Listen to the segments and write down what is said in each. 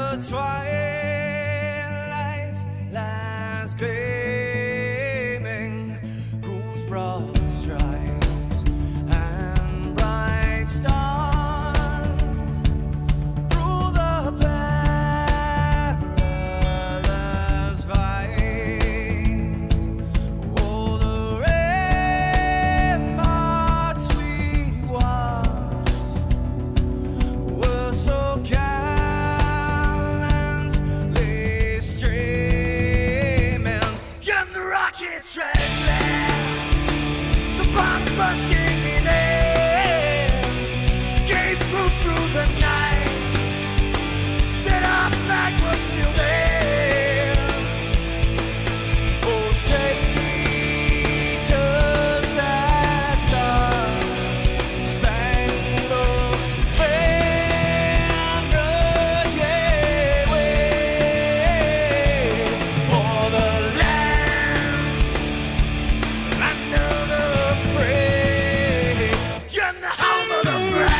the twilight lies gleaming, whose broad stripes and bright stars through the perilous fights. Oh, the ramparts we watched were so gallantly streaming, and the rockets red glare, the bombs bursting in air, gave proof through the night that our flag was still there. Oh, take us that star-spangled banner, yeah, wave for the land under the fray, and the home of the brave.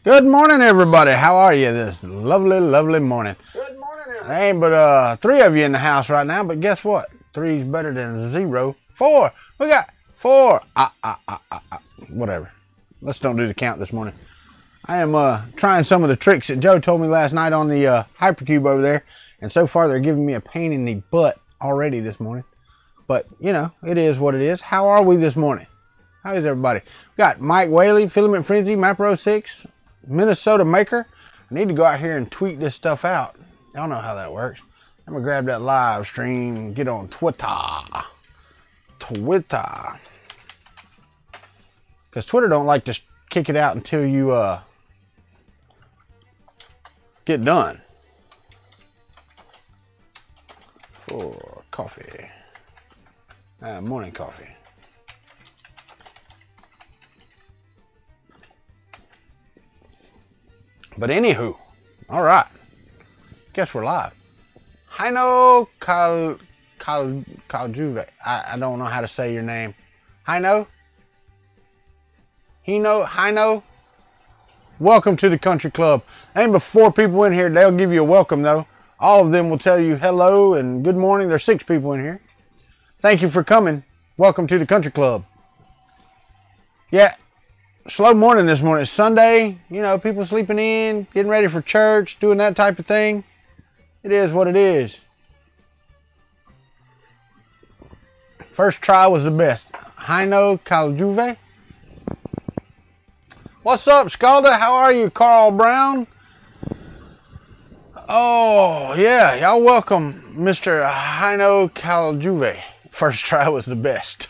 Good morning, everybody. How are you this lovely, lovely morning? Good morning, everyone. There ain't but 3 of you in the house right now, but guess what? 3 is better than 0. 4. We got 4. Whatever. Let's don't do the count this morning. I am trying some of the tricks that Joe told me last night on the Hypercube over there, and so far they're giving me a pain in the butt already this morning. But, you know, it is what it is. How are we this morning? How is everybody? We got Mike Whaley, Filament Frenzy, Mapro 6, Minnesota Maker. I need to go out here and tweet this stuff out. Y'all know how that works. I'm going to grab that live stream and get on Twitter. Because Twitter don't like to kick it out until you get done. For coffee. Morning coffee. But anywho, all right. Guess we're live. Hino Kaljuve. I don't know how to say your name. Hino? Hino? Welcome to the country club. Ain't but 4 people in here. They'll give you a welcome though. All of them will tell you hello and good morning. There's 6 people in here. Thank you for coming. Welcome to the country club. Yeah. Slow morning this morning. It's Sunday. You know, people sleeping in, getting ready for church, doing that type of thing. It is what it is. First try was the best. Hino Kaljuve. What's up, Scalda? How are you, Carl Brown? Oh, yeah. Y'all welcome, Mr. Hino Kaljuve. First try was the best.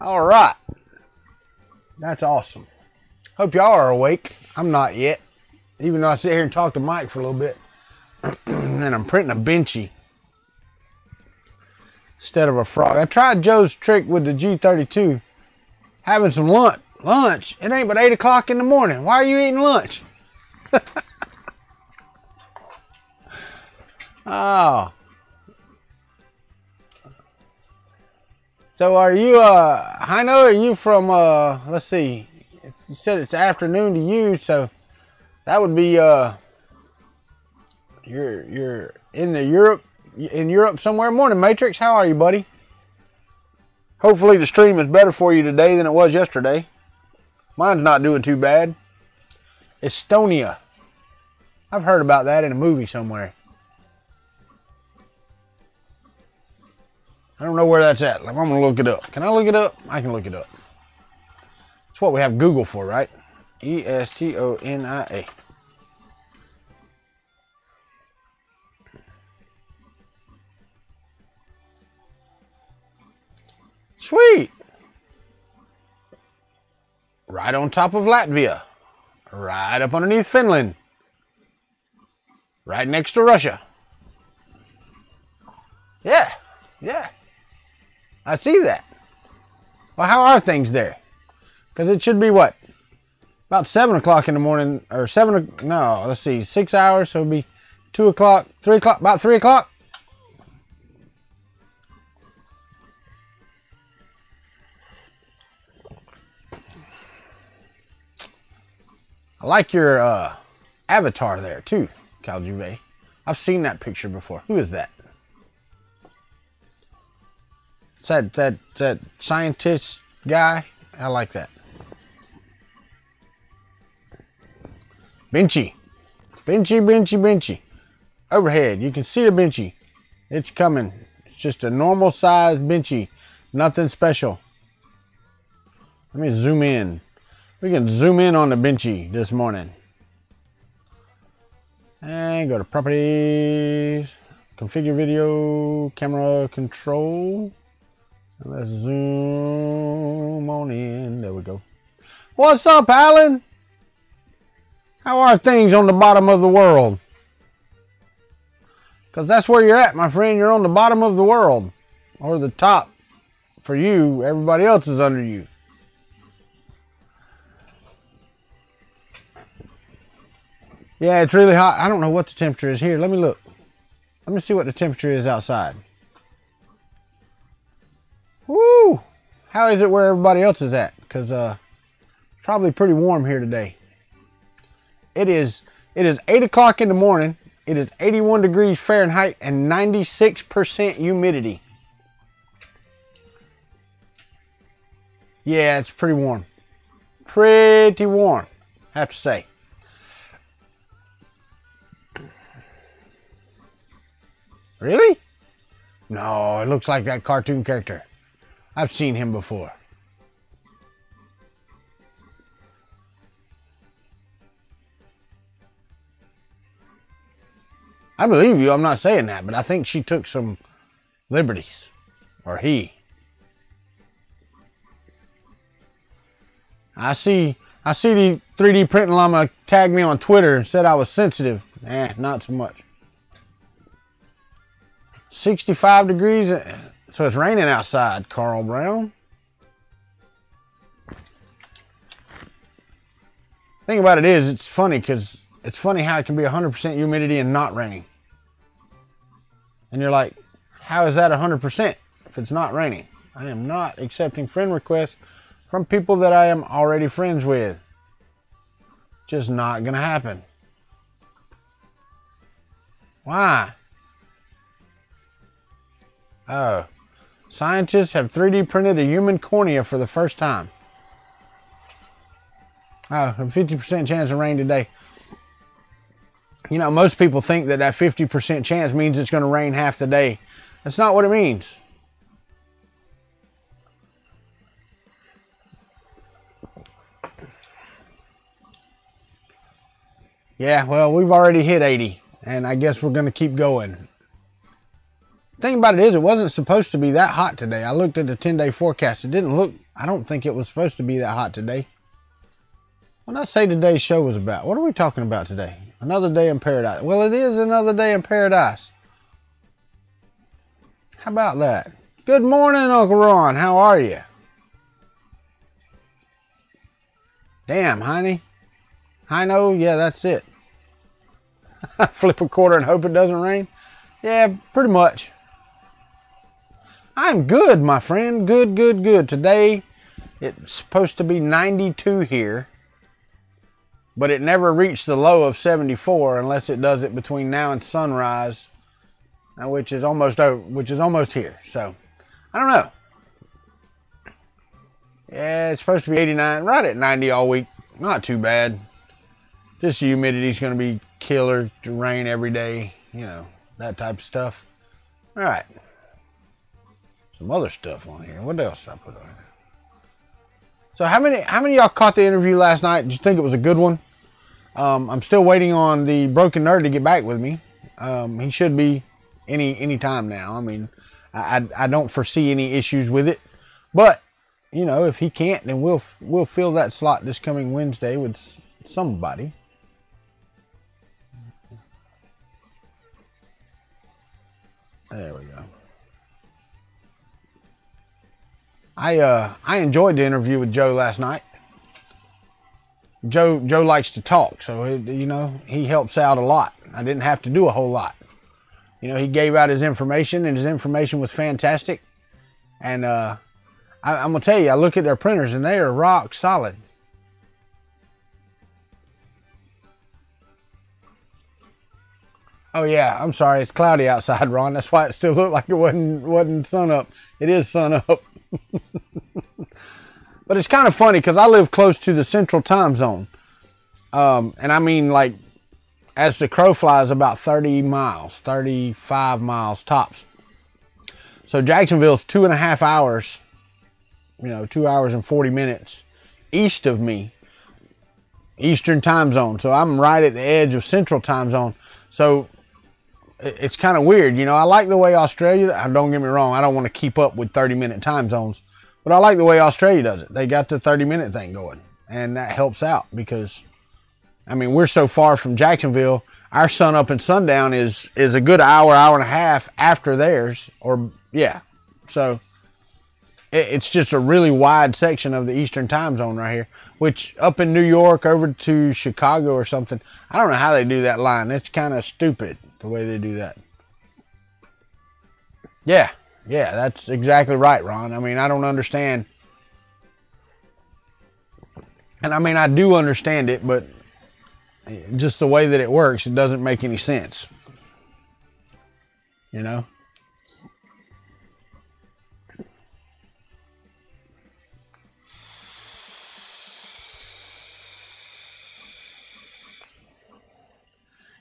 All right. That's awesome. Hope y'all are awake. I'm not yet. Even though I sit here and talk to Mike for a little bit. And I'm printing a benchy instead of a frog. I tried Joe's trick with the G32. Having some lunch. Lunch? It ain't but 8 o'clock in the morning. Why are you eating lunch? Oh. So are you, Hino, are you from, let's see, you said it's afternoon to you, so that would be, you're in Europe somewhere. Morning, Matrix. How are you, buddy? Hopefully the stream is better for you today than it was yesterday. Mine's not doing too bad. Estonia. I've heard about that in a movie somewhere. I don't know where that's at. I'm going to look it up. Can I look it up? I can look it up. That's what we have Google for, right? Estonia. Sweet. Right on top of Latvia. Right up underneath Finland. Right next to Russia. Yeah. Yeah. I see that. Well, how are things there? Because it should be what? about 7 o'clock in the morning, or no, let's see, 6 hours, so it'll be 2 o'clock, 3 o'clock, about 3 o'clock. I like your avatar there too, Caljuve. I've seen that picture before. Who is that? It's that scientist guy. I like that. Benchy. Benchy. Overhead. You can see the Benchy. It's coming. It's just a normal size Benchy. Nothing special. Let me zoom in. We can zoom in on the Benchy this morning. And go to properties. Configure video. Camera control. Let's zoom on in. There we go. What's up, Alan? How are things on the bottom of the world? Because that's where you're at, my friend. You're on the bottom of the world. Or the top. For you, everybody else is under you. Yeah, it's really hot. I don't know what the temperature is here. Let me look. Let me see what the temperature is outside. Woo! How is it where everybody else is at? Because it's probably pretty warm here today. It is 8 o'clock in the morning. It is 81 degrees Fahrenheit and 96% humidity. Yeah, it's pretty warm. Pretty warm, I have to say. Really? No, it looks like that cartoon character. I've seen him before. I believe you. I'm not saying that, but I think she took some liberties. Or he. I see the 3D printing llama tagged me on Twitter and said I was sensitive. Not so much. 65 degrees, so it's raining outside, Carl Brown. Thing about it is, it's funny because it's funny how it can be 100% humidity and not raining. And you're like, how is that 100% if it's not raining? I am not accepting friend requests from people that I am already friends with. Just not gonna happen. Why? Oh, scientists have 3D printed a human cornea for the first time. Oh, a 50% chance of rain today. You know, most people think that 50% chance means it's going to rain half the day. That's not what it means. Yeah, well, we've already hit 80, and I guess we're going to keep going. The thing about it is, it wasn't supposed to be that hot today. I looked at the 10-day forecast. It didn't look, I don't think it was supposed to be that hot today. What did I say today's show was about? What are we talking about today? Another day in paradise. Well, it is another day in paradise. How about that? Good morning, Uncle Ron. How are you? Damn, Heine. Heino, yeah, that's it. Flip a quarter and hope it doesn't rain? Yeah, pretty much. I'm good, my friend. Good. Today, it's supposed to be 92 here. But it never reached the low of 74 unless it does it between now and sunrise, which is almost here. So, I don't know. Yeah, it's supposed to be 89, right at 90 all week. Not too bad. Just the humidity's going to be killer, to rain every day, you know, that type of stuff. All right. Some other stuff on here. What else did I put on here? So how many of y'all caught the interview last night? Did you think it was a good one? I'm still waiting on the Broken Nerd to get back with me. He should be any time now. I mean, I don't foresee any issues with it. But, you know, if he can't, then we'll fill that slot this coming Wednesday with somebody. There we go. I enjoyed the interview with Joe last night. Joe likes to talk, so you know, he helps out a lot. I didn't have to do a whole lot. You know, he gave out his information, and his information was fantastic. And I'm gonna tell you, I look at their printers, and they are rock solid. Oh yeah, I'm sorry, it's cloudy outside, Ron. That's why it still looked like it wasn't sun up. It is sun up. But it's kind of funny because I live close to the central time zone. And I mean, like, as the crow flies, about 30 miles, 35 miles tops. So Jacksonville's 2.5 hours, you know, 2 hours and 40 minutes east of me, Eastern time zone. So I'm right at the edge of central time zone. So it's kind of weird. You know, I like the way Australia, don't get me wrong, I don't want to keep up with 30-minute time zones. But I like the way Australia does it. They got the 30-minute thing going. And that helps out because, I mean, we're so far from Jacksonville. Our sun up and sundown is a good hour and a half after theirs. Or, yeah. So, it's just a really wide section of the Eastern time zone right here. Which, up in New York, over to Chicago or something, I don't know how they do that line. It's kind of stupid, the way they do that. Yeah. Yeah, that's exactly right, Ron. I mean, I don't understand. And I mean, I do understand it, but just the way that it works, it doesn't make any sense. You know?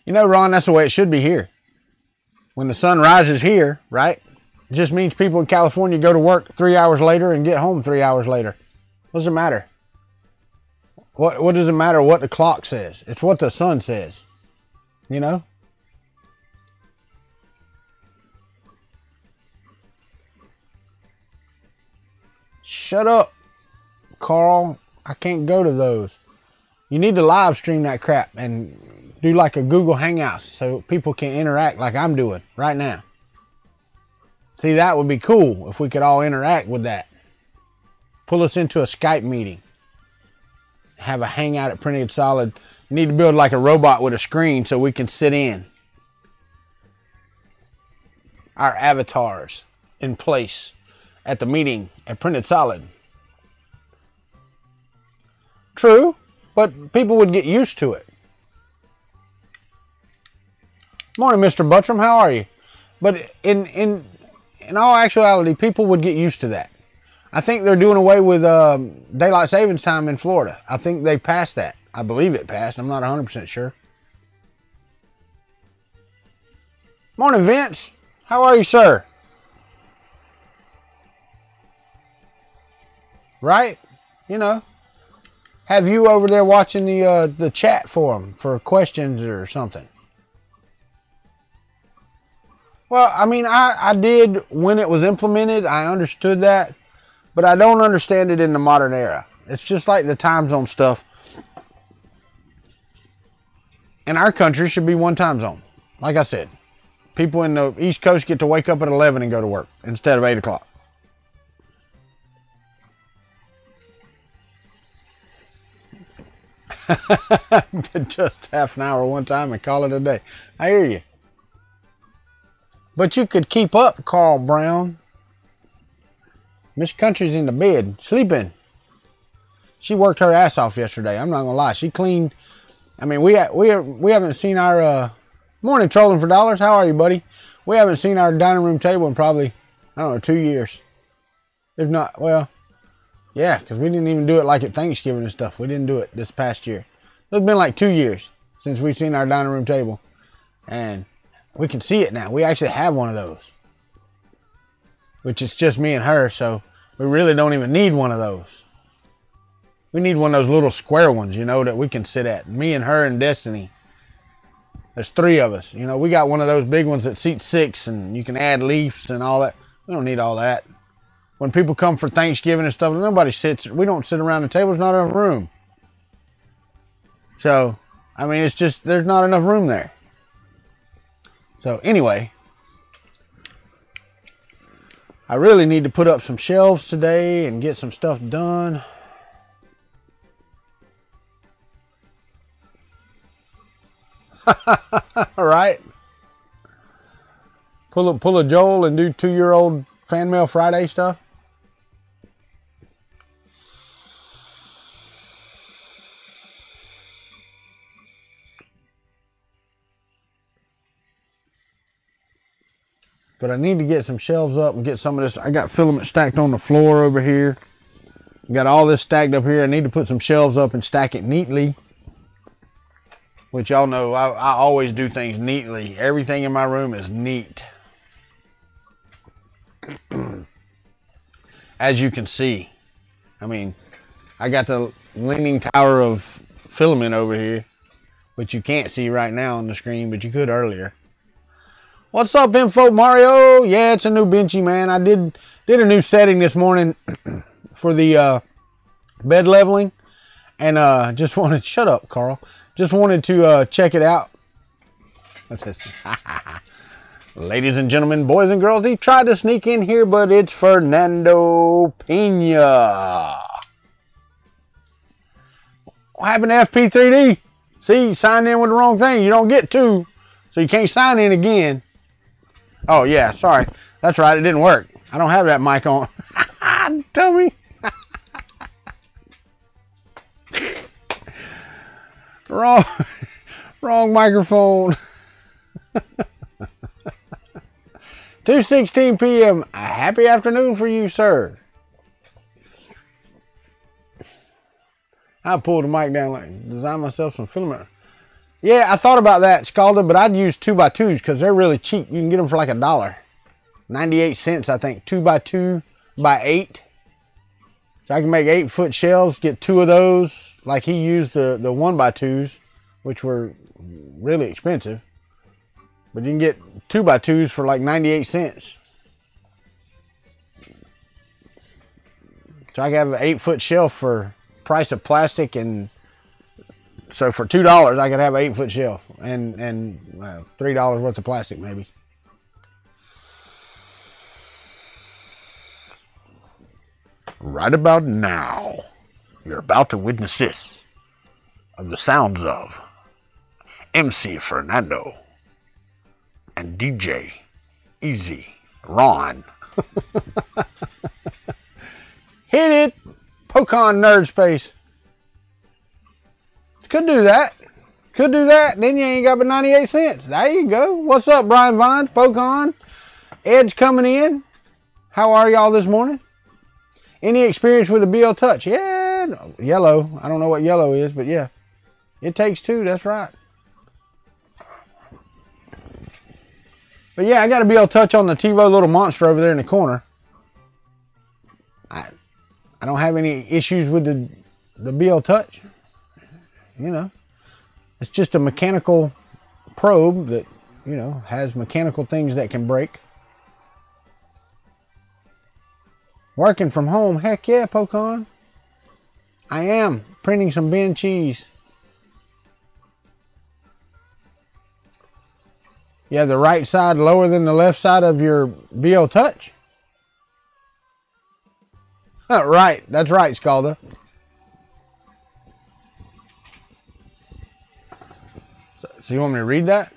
You know, Ron, that's the way it should be here. When the sun rises here, right? It just means people in California go to work 3 hours later and get home 3 hours later. What does it matter? What does it matter what the clock says? It's what the sun says. You know? Shut up, Carl. I can't go to those. You need to live stream that crap and do like a Google Hangouts so people can interact like I'm doing right now. See, that would be cool if we could all interact with that. Pull us into a Skype meeting. Have a hangout at Printed Solid. You need to build like a robot with a screen so we can sit in. Our avatars in place at the meeting at Printed Solid. True, but people would get used to it. Morning, Mr. Buttram. How are you? But in all actuality, people would get used to that. I think they're doing away with daylight savings time in Florida. I think they passed that. I believe it passed. I'm not 100% sure. Morning, Vince. How are you, sir? Right? You know. Have you over there watching the chat forum for questions or something? Well, I mean, I did when it was implemented. I understood that. But I don't understand it in the modern era. It's just like the time zone stuff. In our country should be one time zone. Like I said, people in the East Coast get to wake up at 11 and go to work instead of 8 o'clock. Just half an hour one time and call it a day. I hear you. But you could keep up, Carl Brown. Miss Country's in the bed, sleeping. She worked her ass off yesterday. I'm not gonna lie. She cleaned. I mean, we haven't seen our morning trolling for dollars. How are you, buddy? We haven't seen our dining room table in probably, I don't know, 2 years. If not, well, yeah, because we didn't even do it like at Thanksgiving and stuff. We didn't do it this past year. It's been like 2 years since we've seen our dining room table, and we can see it now. We actually have one of those. Which is just me and her, so we really don't even need one of those. We need one of those little square ones, you know, that we can sit at. Me and her and Destiny. There's 3 of us. You know, we got one of those big ones that seats 6 and you can add leaves and all that. We don't need all that. When people come for Thanksgiving and stuff, nobody sits. We don't sit around the table. There's not enough room. So, I mean, it's just, there's not enough room there. So, anyway. I really need to put up some shelves today and get some stuff done. All right. Pull a Joel and do 2-year-old Fan Mail Friday stuff. But I need to get some shelves up and get some of this. I got filament stacked on the floor over here. Got all this stacked up here. I need to put some shelves up and stack it neatly. Which y'all know, I always do things neatly. Everything in my room is neat. As you can see. I mean, I got the leaning tower of filament over here. Which you can't see right now on the screen, but you could earlier. What's up, Info Mario? Yeah, it's a new benchy, man. I did a new setting this morning for the bed leveling. And just wanted... Shut up, Carl. Just wanted to check it out. What's this? Ladies and gentlemen, boys and girls, he tried to sneak in here, but it's Fernando Pena. What happened to FP3D? See, you signed in with the wrong thing. You don't get two, so you can't sign in again. Oh, yeah, sorry. That's right, it didn't work. I don't have that mic on. Tell me. Wrong microphone. 2:16 p.m. A happy afternoon for you, sir. I pulled the mic down, like design myself some filament. Yeah, I thought about that, Scalda, but I'd use 2x2s because they're really cheap. You can get them for like $1. 98 cents, I think. 2x2 by 8. So I can make 8-foot shelves, get 2 of those. Like he used the 1x2s, which were really expensive. But you can get 2x2s for like 98 cents. So I can have an 8-foot shelf for price of plastic, and so for $2 I could have an 8-foot shelf and $3 worth of plastic maybe. Right about now, you're about to witness this of the sounds of MC Fernando and DJ Easy Ron. Hit it! Pokon Nerd Space. Could do that. Could do that. Then you ain't got but 98 cents. There you go. What's up, Brian Vines? Pokon. Edge coming in. How are y'all this morning? Any experience with a BL Touch? Yeah. Yellow. I don't know what yellow is, but yeah. It takes two. That's right. But yeah, I got a BL Touch on the TiVo little monster over there in the corner. I don't have any issues with the BL Touch. You know, it's just a mechanical probe that, you know, has mechanical things that can break. Working from home, heck yeah, Pokon. I am printing some Ben cheese. You have the right side lower than the left side of your BL Touch? Right, that's right, Scalda. So you want me to read that?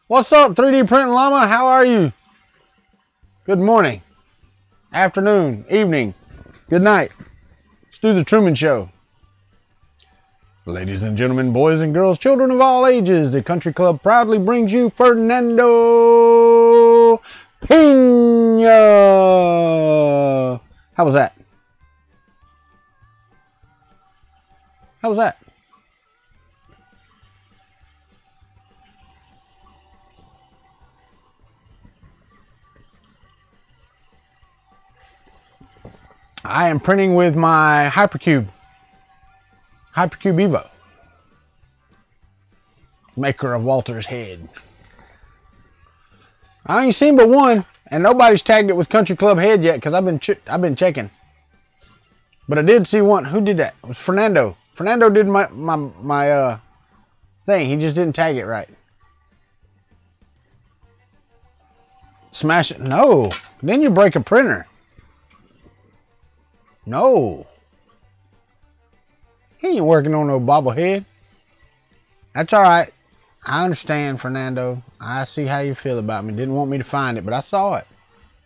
What's up, 3D Printing Llama? How are you? Good morning, afternoon, evening, good night. Let's do the Truman Show. Ladies and gentlemen, boys and girls, children of all ages, the Country Club proudly brings you Fernando Pena. How was that? How was that? I am printing with my Hypercube Evo, maker of Walter's head. I ain't seen but one, and nobody's tagged it with Country Club head yet because I've been checking. But I did see one. Who did that? It was Fernando. Fernando did my thing. He just didn't tag it right. Smash it? No. Then you break a printer. No. He ain't working on no bobblehead. That's all right. I understand, Fernando. I see how you feel about me. Didn't want me to find it, but I saw it.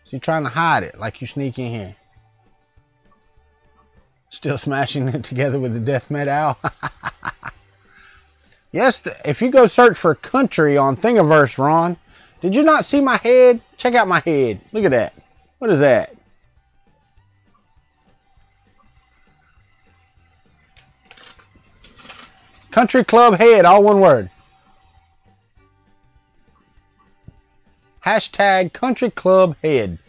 So you're trying to hide it like you sneak in here. Still smashing it together with the death metal. Yes, if you go search for country on Thingiverse, Ron, did you not see my head? Check out my head. Look at that. What is that? Country Club Head, all one word. Hashtag Country Club Head.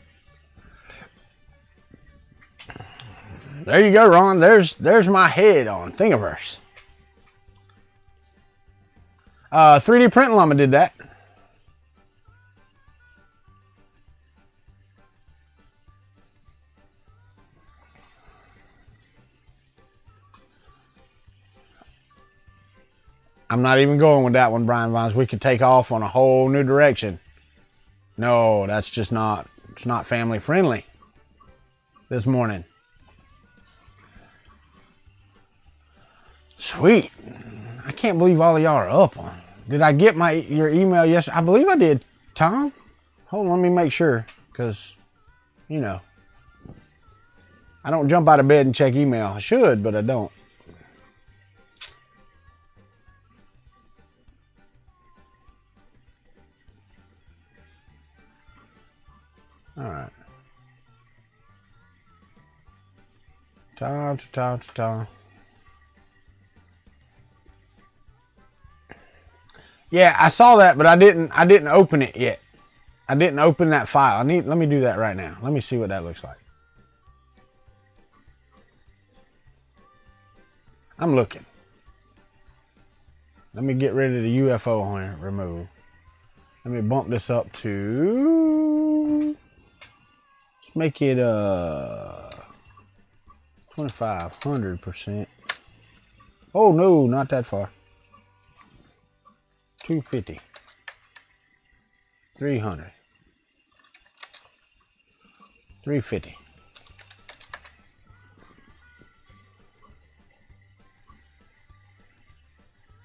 There you go, Ron. There's my head on Thingiverse. 3D Print Llama did that. I'm not even going with that one, Brian Vines. We could take off on a whole new direction. No, that's just not, it's not family friendly this morning. Sweet. I can't believe all of y'all are up on. Did I get your email yesterday? I believe I did, Tom. Hold on, let me make sure, because, you know, I don't jump out of bed and check email. I should, but I don't. All right. Tom. Yeah, I saw that, but I didn't open it yet. I didn't open that file. Let me do that right now. Let me see what that looks like. I'm looking. Let me get rid of the UFO on here. Remove. Let me bump this up to, let's make it 2500%. Oh no, not that far. 250. 300. 350.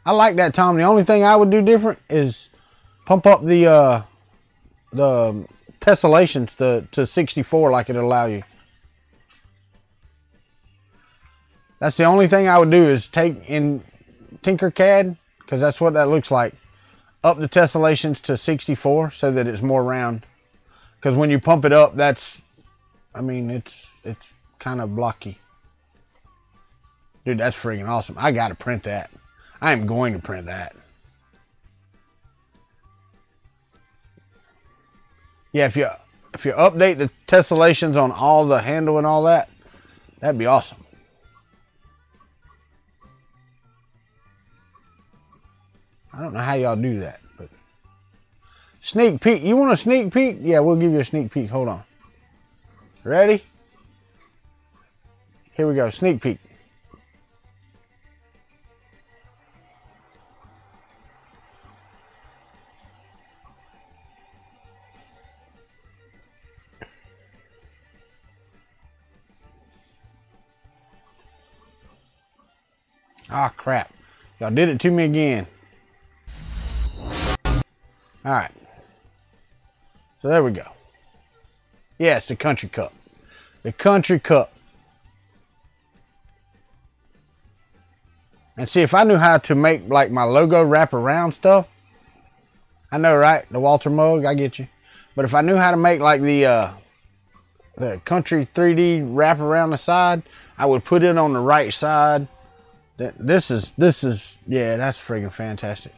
I like that, Tom. The only thing I would do different is pump up the tessellations to 64 like it'll allow you. That's the only thing I would do is take in Tinkercad, because that's what that looks like. Up the tessellations to 64 so that it's more round. Because when you pump it up, that's, I mean, it's kind of blocky. Dude, that's freaking awesome. I got to print that. I am going to print that. Yeah, if you update the tessellations on all the handle and all that, that'd be awesome. I don't know how y'all do that, but sneak peek. You want a sneak peek? Yeah, we'll give you a sneak peek. Hold on. Ready? Here we go. Sneak peek. Ah, crap. Y'all did it to me again. All right. So there we go. Yeah, it's the Country Cup. The Country Cup. And see, if I knew how to make like my logo wrap around stuff, I know, right? The Walter mug, I get you. But if I knew how to make like the Country 3D wrap around the side, I would put it on the right side. This is, yeah, that's friggin' fantastic.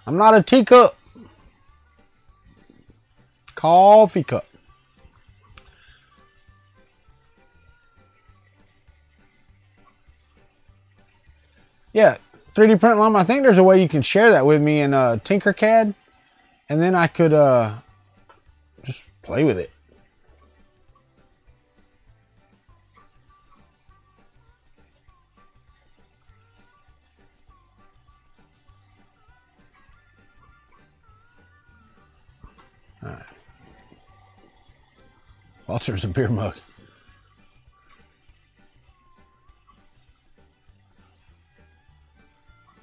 I'm not a teacup. Coffee cup. Yeah, 3D print llama. I think there's a way you can share that with me in Tinkercad, and then I could just play with it. All right. Walter's a beer mug.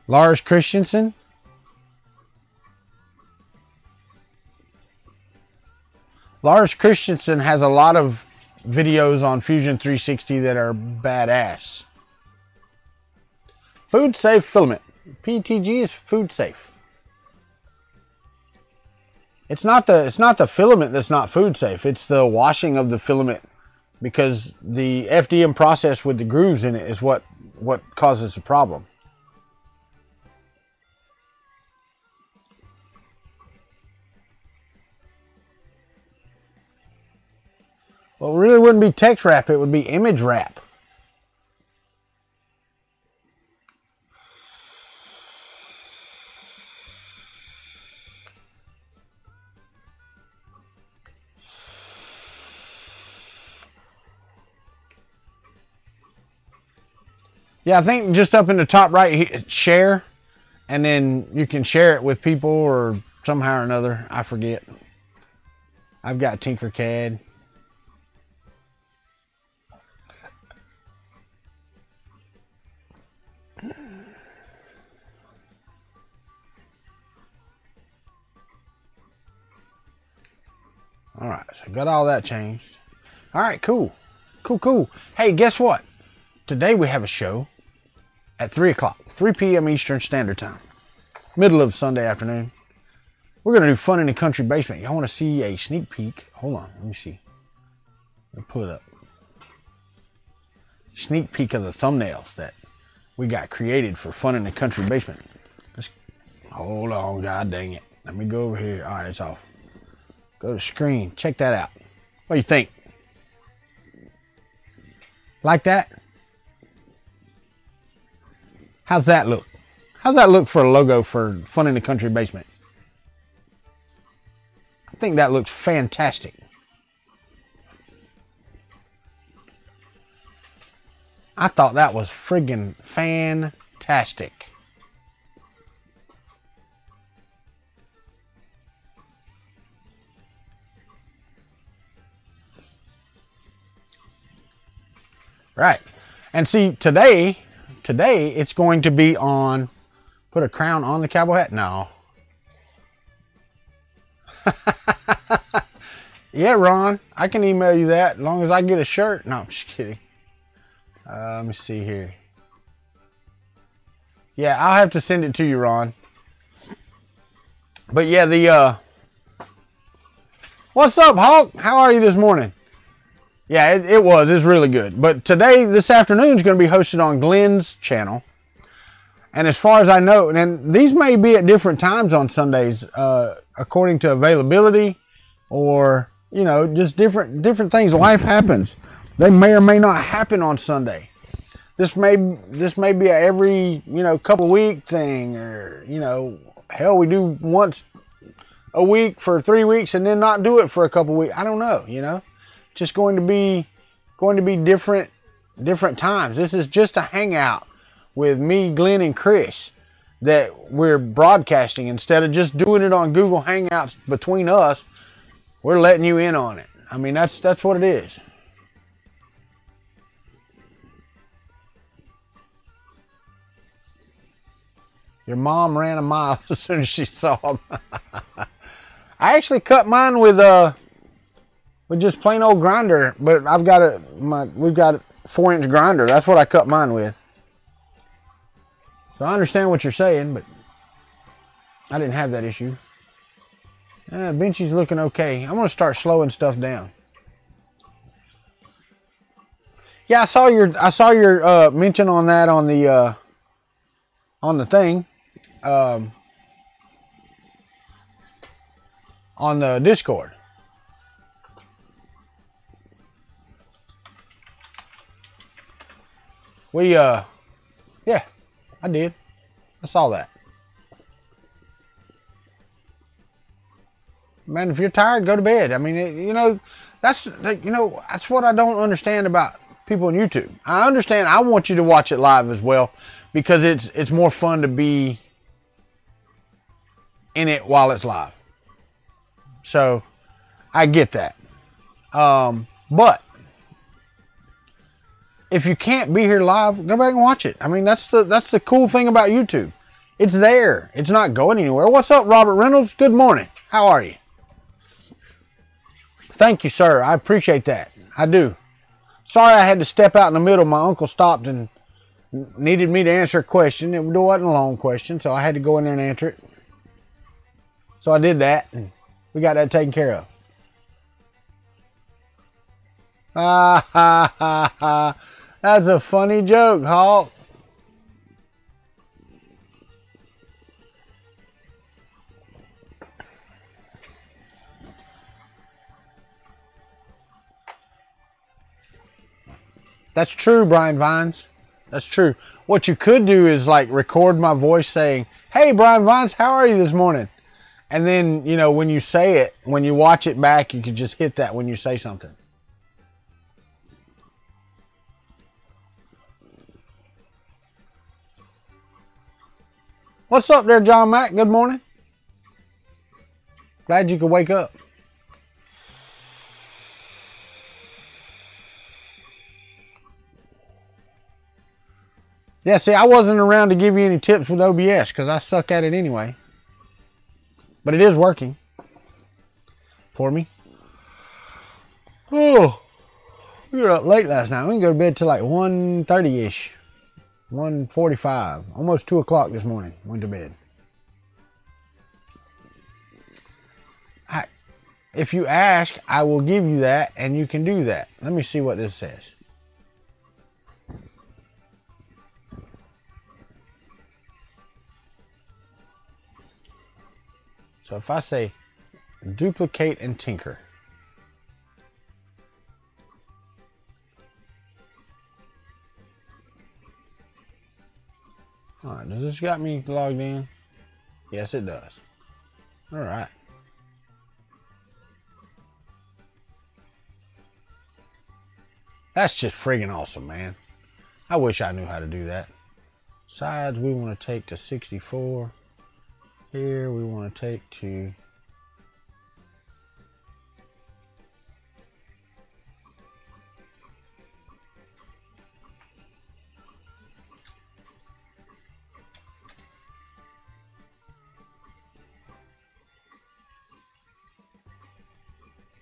Lars Christensen. Lars Christensen has a lot of videos on Fusion 360 that are badass. Food safe filament. PTG is food safe. It's not the filament that's not food safe. It's the washing of the filament, because the FDM process with the grooves in it is what causes the problem. Well, it really wouldn't be text wrap, it would be image wrap. Yeah, I think just up in the top right, share, and then you can share it with people or somehow or another. I forget. I've got Tinkercad. All right, so got all that changed. All right, cool. Cool. Hey, guess what? Today we have a show at 3 o'clock, 3 p.m. Eastern Standard Time. Middle of Sunday afternoon. We're going to do Fun in the Country Basement. Y'all want to see a sneak peek? Hold on, let me see. Let me pull it up. Sneak peek of the thumbnails that we got created for Fun in the Country Basement. Hold on, god dang it. Let me go over here. All right, it's off. Go to screen. Check that out. What do you think? Like that? How's that look? How's that look for a logo for Fun in the Country Basement? I think that looks fantastic. I thought that was friggin' fantastic. Right. And see, today it's going to be on, put a crown on the cowboy hat? No. Yeah, Ron, I can email you that as long as I get a shirt. No, I'm just kidding. Let me see here. Yeah, I'll have to send it to you, Ron. But yeah, what's up, Hawk? How are you this morning? Yeah, it's really good. But today, this afternoon, is going to be hosted on Glenn's channel. And as far as I know, and these may be at different times on Sundays, according to availability, or, you know, just different things. Life happens. They may or may not happen on Sunday. This may be a every, you know, couple week thing, or, you know, hell, we do once a week for 3 weeks and then not do it for a couple weeks. I don't know, you know. Just going to be different times. This is just a hangout with me, Glenn, and Chris that we're broadcasting. Instead of just doing it on Google Hangouts between us, we're letting you in on it. I mean, that's what it is. Your mom ran a mile as soon as she saw him. I actually cut mine with just plain old grinder, but we've got a 4-inch grinder. That's what I cut mine with. So I understand what you're saying, but I didn't have that issue. Benchy's looking okay. I'm gonna start slowing stuff down. Yeah, I saw your mention on that on the thing, on the Discord. Yeah, I did. I saw that. Man, if you're tired, go to bed. I mean, that's what I don't understand about people on YouTube. I understand. I want you to watch it live as well, because it's more fun to be in it while it's live. So I get that. But if you can't be here live, go back and watch it. I mean, that's the cool thing about YouTube. It's there. It's not going anywhere. What's up, Robert Reynolds? Good morning. How are you? Thank you, sir. I appreciate that. I do. Sorry I had to step out in the middle. My uncle stopped and needed me to answer a question. It wasn't a long question, so I had to go in there and answer it. So I did that, and we got that taken care of. Ha ha ha ha. That's a funny joke, Hawk. That's true, Brian Vines. That's true. What you could do is like record my voice saying, "Hey, Brian Vines, how are you this morning?" And then, you know, when you say it, when you watch it back, you could just hit that when you say something. What's up there, John Mack? Good morning. Glad you could wake up. Yeah, see, I wasn't around to give you any tips with OBS because I suck at it anyway. But it is working for me. Oh, we were up late last night. We didn't go to bed till like 1:30-ish. 1:45. Almost 2 o'clock this morning. Went to bed. If you ask, I will give you that and you can do that. Let me see what this says. So if I say duplicate and tinker. All right, does this got me logged in? Yes, it does. All right. That's just friggin' awesome, man. I wish I knew how to do that. Sides we want to take to 64. Here we want to take to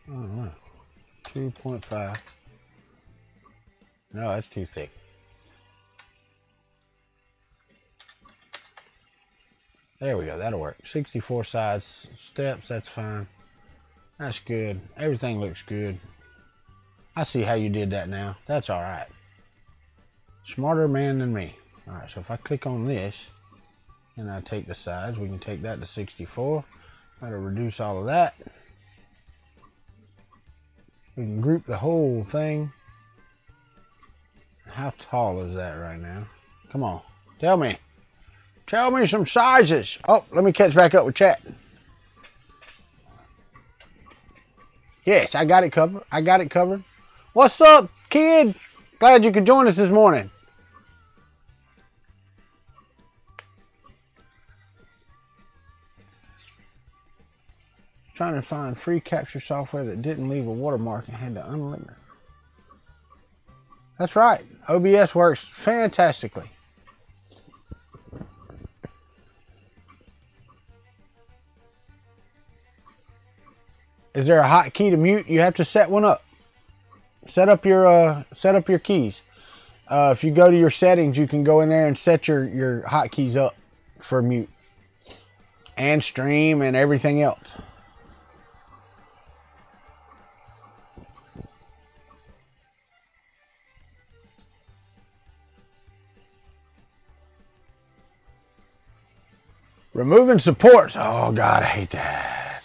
I don't know. 2.5. No, that's too thick. There we go. That'll work. 64 sides steps. That's fine. That's good. Everything looks good. I see how you did that now. That's all right. Smarter man than me. All right. So if I click on this and I take the sides, we can take that to 64. That'll reduce all of that. We can group the whole thing. How tall is that right now? Come on. Tell me. Tell me some sizes. Oh, let me catch back up with chat. Yes, I got it covered. I got it covered. What's up, kid? Glad you could join us this morning. Trying to find free capture software that didn't leave a watermark and had to unlimit. That's right. OBS works fantastically. Is there a hotkey to mute? You have to set one up. Set up your keys. If you go to your settings, you can go in there and set your hotkeys up for mute and stream and everything else. Removing supports. Oh God, I hate that.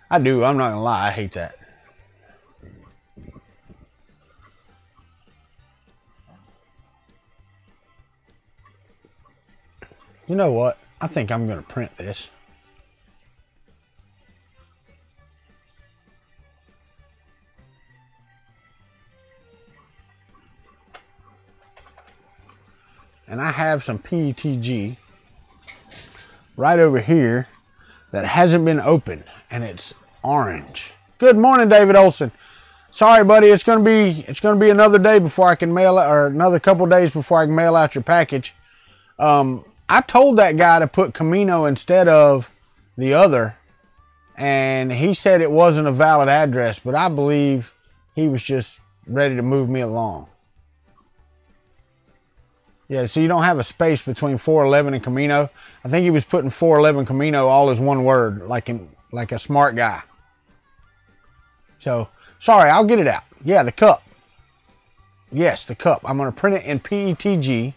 I do. I'm not gonna lie. I hate that. You know what? I think I'm gonna print this. And I have some PETG right over here that hasn't been opened, and it's orange. Good morning, David Olson. Sorry, buddy. It's gonna be another day before I can mail it, or another couple days before I can mail out your package. I told that guy to put Camino instead of the other, and he said it wasn't a valid address, but I believe he was just ready to move me along. Yeah, so you don't have a space between 411 and Camino. I think he was putting 411 Camino all as one word, like a smart guy. So, sorry, I'll get it out. Yeah, the cup. Yes, the cup. I'm going to print it in PETG.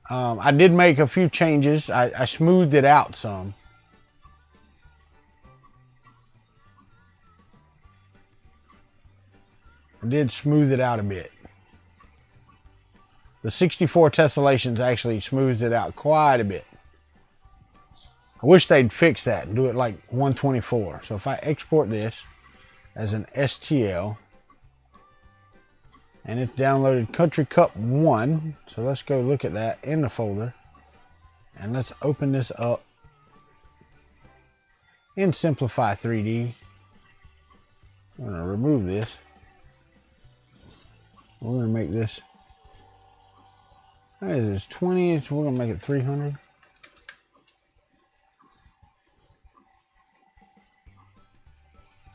I did make a few changes. I smoothed it out some. I did smooth it out a bit. The 64 tessellations actually smooths it out quite a bit. I wish they'd fix that and do it like 124. So if I export this as an STL, and it's downloaded Kuntry Cup 1. So let's go look at that in the folder. And let's open this up in Simplify 3D. I'm going to remove this. We're going to make this. That is 20, so we're going to make it 300.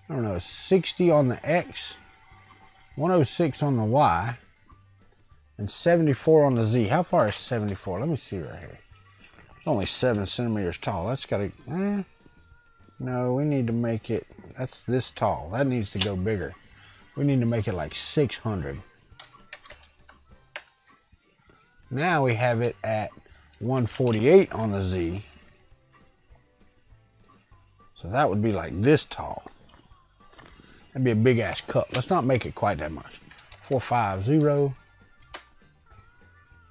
I don't know, 60 on the X, 106 on the Y, and 74 on the Z. How far is 74? Let me see right here. It's only 7 centimeters tall. That's got to, no, we need to make it, that's this tall. That needs to go bigger. We need to make it like 600. Now we have it at 148 on the Z. So that would be like this tall. That'd be a big ass cup. Let's not make it quite that much. 450.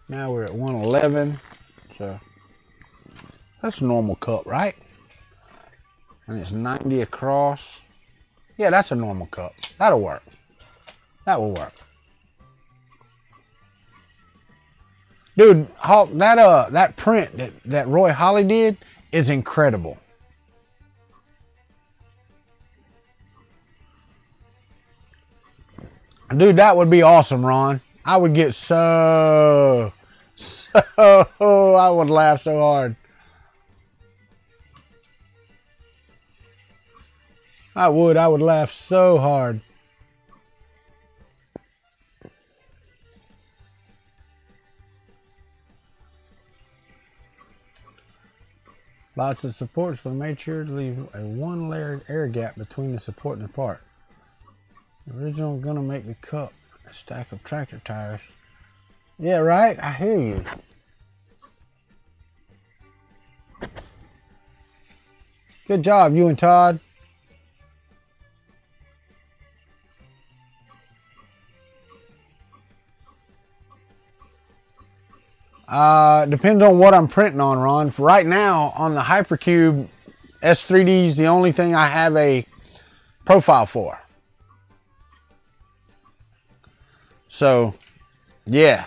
Now we're at 111. So that's a normal cup, right? And it's 90 across. Yeah, that's a normal cup. That'll work. That will work. Dude, that print that Roy Holly did is incredible. Dude, that would be awesome, Ron. I would get I would laugh so hard. I would laugh so hard. Lots of supports, but made sure to leave a one-layered air gap between the support and the part. The original gonna make the cup a stack of tractor tires. Yeah, right? I hear you. Good job, you and Todd. Depends on what I'm printing on, Ron. For right now, on the Hypercube S3D is the only thing I have a profile for. So, yeah.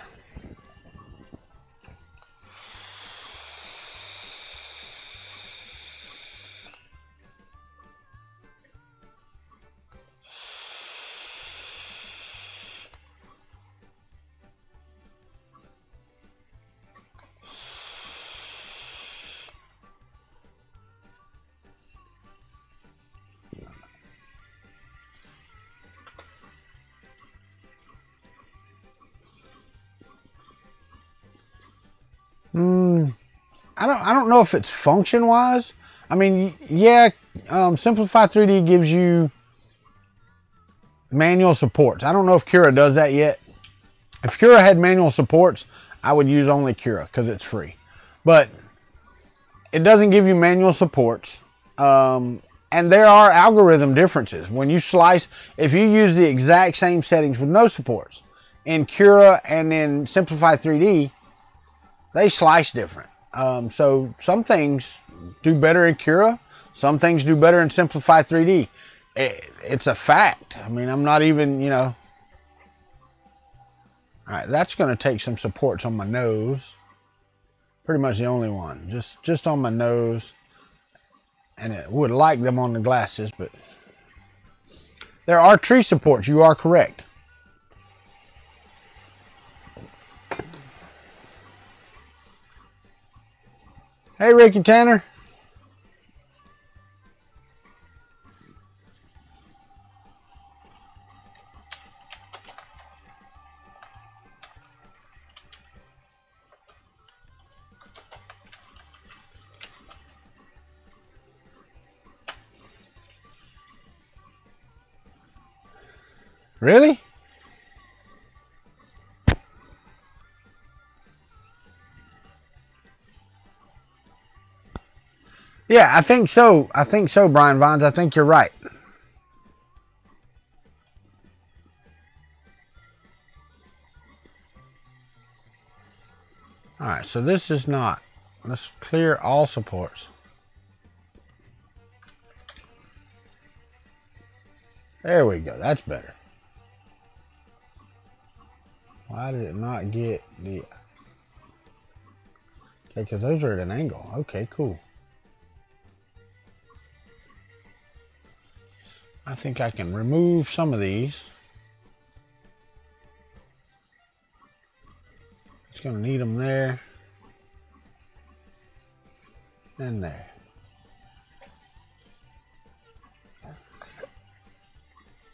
I don't know if it's function wise. I mean, yeah, Simplify 3D gives you manual supports. I don't know if Cura does that yet. If Cura had manual supports, I would use only Cura because it's free. But it doesn't give you manual supports. And there are algorithm differences. When you slice, if you use the exact same settings with no supports in Cura and in Simplify 3D, they slice different. So some things do better in Cura. Some things do better in Simplify 3D. It's a fact. I mean, I'm not even, you know. All right, that's going to take some supports on my nose. Pretty much the only one. Just on my nose. And it would like them on the glasses, but There are tree supports. You are correct. Hey, Ricky Tanner. Really? Yeah, I think so. I think so, Brian Vines. I think you're right. All right, so this is not. Let's clear all supports. There we go. That's better. Why did it not get the... Okay, because those are at an angle. Okay, cool. I think I can remove some of these. Just going to need them there. And there.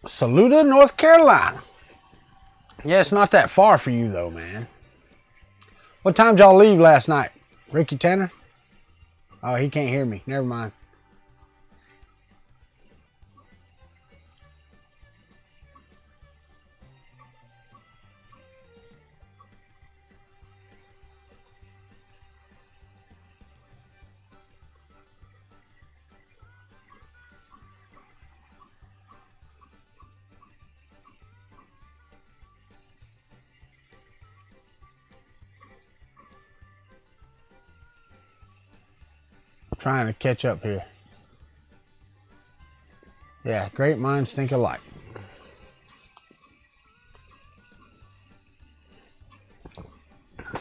Saluda, North Carolina. Yeah, it's not that far for you though, man. What time did y'all leave last night? Ricky Tanner? Oh, he can't hear me. Never mind. Trying to catch up here. Yeah, great minds think alike. As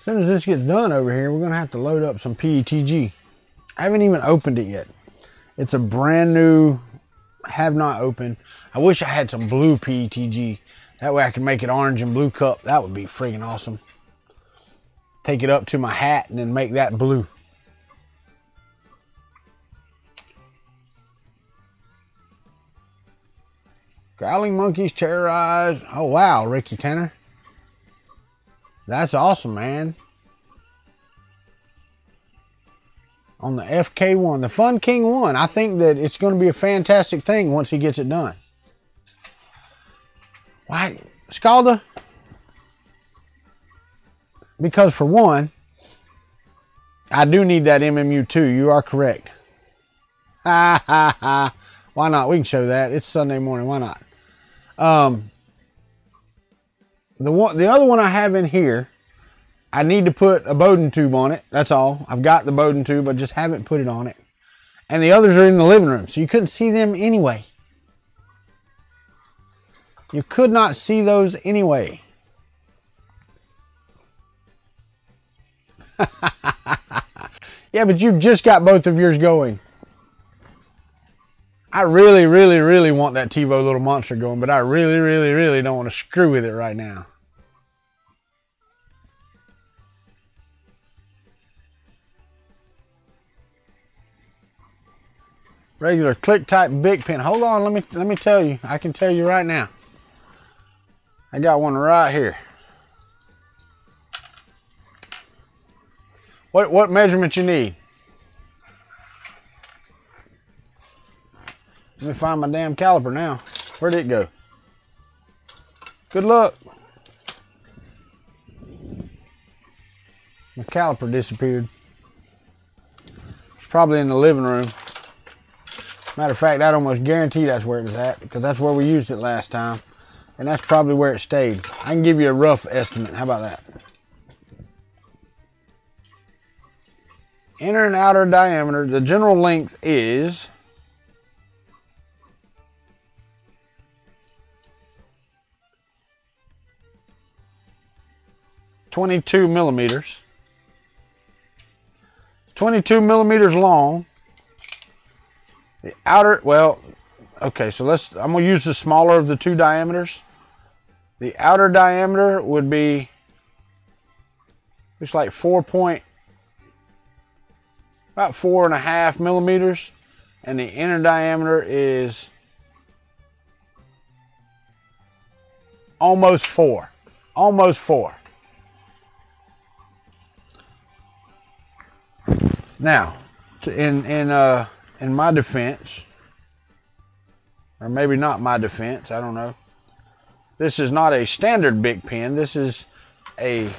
soon as this gets done over here, we're going to have to load up some PETG. I haven't even opened it yet. It's a brand new, have not opened. I wish I had some blue PETG. That way I could make it orange and blue cup. That would be friggin' awesome. Take it up to my hat and then make that blue. Growling monkeys terrorize. Oh, wow, Ricky Tanner. That's awesome, man. On the FK1, the Fun King 1. I think that it's going to be a fantastic thing once he gets it done. Why, Scalda? Because for one, I do need that MMU2. You are correct. Ha ha ha. Why not? We can show that. It's Sunday morning. Why not? The other one I have in here, I need to put a Bowden tube on it. That's all. I've got the Bowden tube. I just haven't put it on it. And the others are in the living room, so you couldn't see them anyway. You could not see those anyway. Yeah, but you've just got both of yours going. I really, really, really want that TiVo little monster going, but I really, really, really don't want to screw with it right now. Regular click type big pin. Hold on, let me tell you. I can tell you right now. I got one right here. What measurement you need? Let me find my damn caliper now. Where'd it go? Good luck. My caliper disappeared. It's probably in the living room. Matter of fact, I'd almost guarantee that's where it was at, because that's where we used it last time. And that's probably where it stayed. I can give you a rough estimate. How about that? Inner and outer diameter. The general length is 22 millimeters. 22 millimeters long. The outer, well, okay, so I'm going to use the smaller of the two diameters. The outer diameter would be, it's like about 4.5 millimeters. And the inner diameter is almost 4. Almost 4. Now, in my defense, or maybe not my defense, I don't know. This is not a standard Bic pen. This is a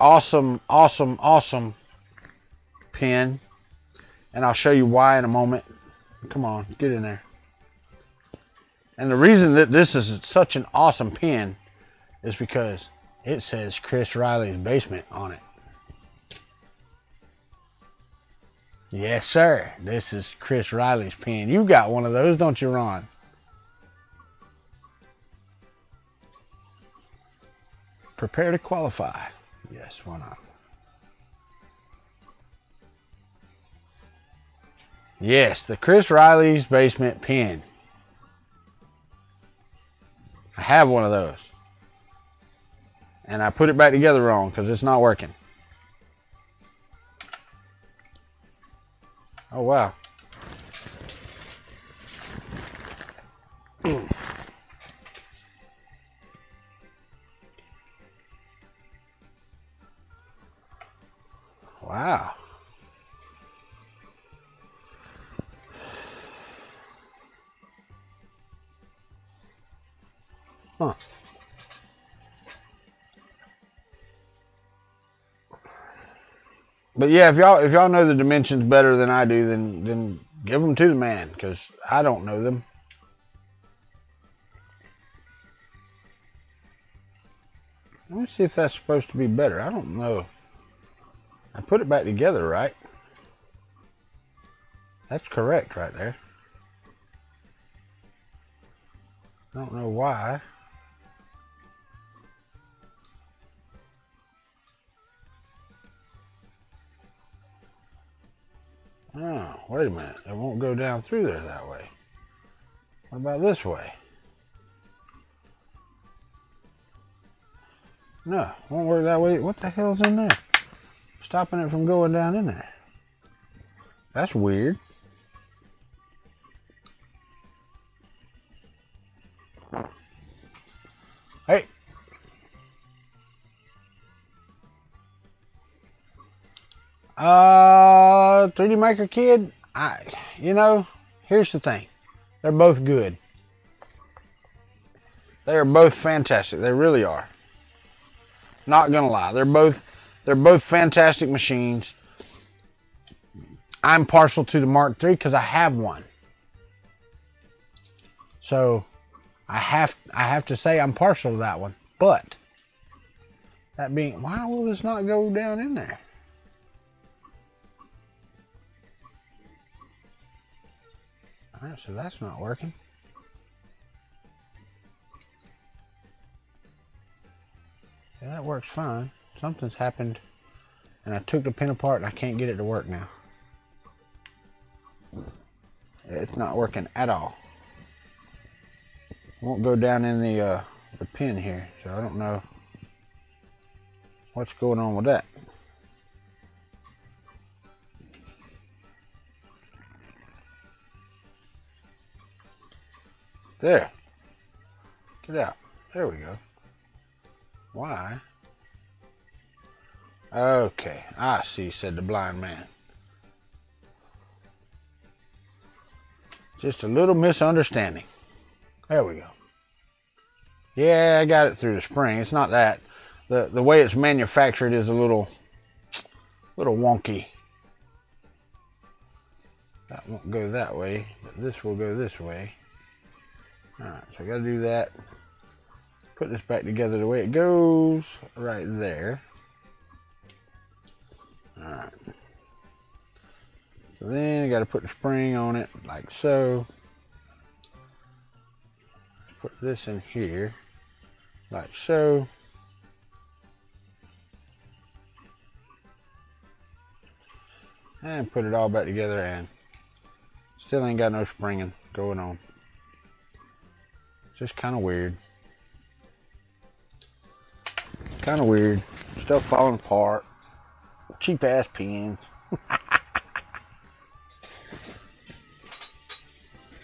awesome pen, and I'll show you why in a moment. Come on, get in there. And the reason that this is such an awesome pen is because it says Chris Riley's Basement on it. Yes, sir. This is Chris Riley's pen. You got one of those, don't you, Ron? Prepare to qualify. Yes, why not? Yes, the Chris Riley's Basement pen. I have one of those. And I put it back together wrong because it's not working. Oh, wow. Wow. Huh. But yeah, if y'all know the dimensions better than I do, then give them to the man, because I don't know them. Let me see if that's supposed to be better. I don't know. I put it back together, right? That's correct right there. I don't know why. Oh, wait a minute. It won't go down through there that way. What about this way? No, it won't work that way. What the hell's in there? Stopping it from going down in there. That's weird. Hey. 3D Maker Kid, you know, here's the thing. They're both good. They are both fantastic. They really are. Not gonna lie. They're both fantastic machines. I'm partial to the Mark III because I have one. So I have to say I'm partial to that one. But that being, why will this not go down in there? Alright, so that's not working. Yeah, that works fine. Something's happened and I took the pin apart and I can't get it to work now. It's not working at all. It won't go down in the pin here, so I don't know what's going on with that. There. Get out. There we go. Why? Okay, I see, said the blind man. Just a little misunderstanding. There we go. Yeah, I got it through the spring. It's not that. The way it's manufactured is a little wonky. That won't go that way, but this will go this way. Alright, so I gotta do that. Put this back together the way it goes, right there. Alright. So then I gotta put the spring on it, like so. Put this in here, like so. And put it all back together and Still ain't got no springing going on. Just kind of weird. Kind of weird. Stuff falling apart. Cheap ass pins.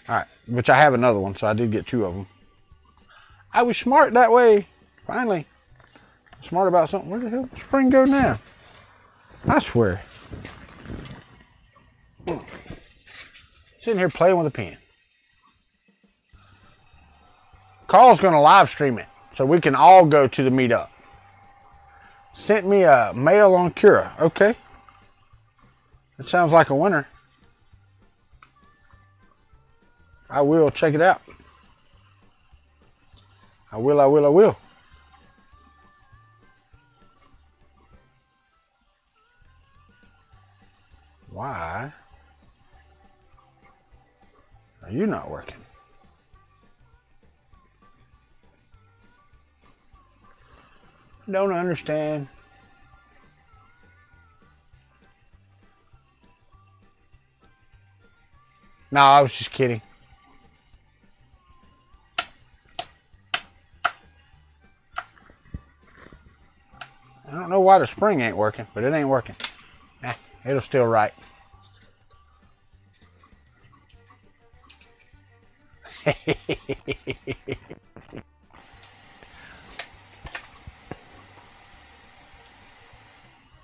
Alright, which I have another one, so I did get 2 of them. I was smart that way. Finally. Smart about something. Where the hell did the spring go now? I swear. Sitting here playing with a pen. Carl's going to live stream it so we can all go to the meetup. Sent me a mail on Cura. Okay. That sounds like a winner. I will check it out. I will. Why are you not working? Don't understand. No, I was just kidding. I don't know why the spring ain't working, but it ain't working. It'll still write.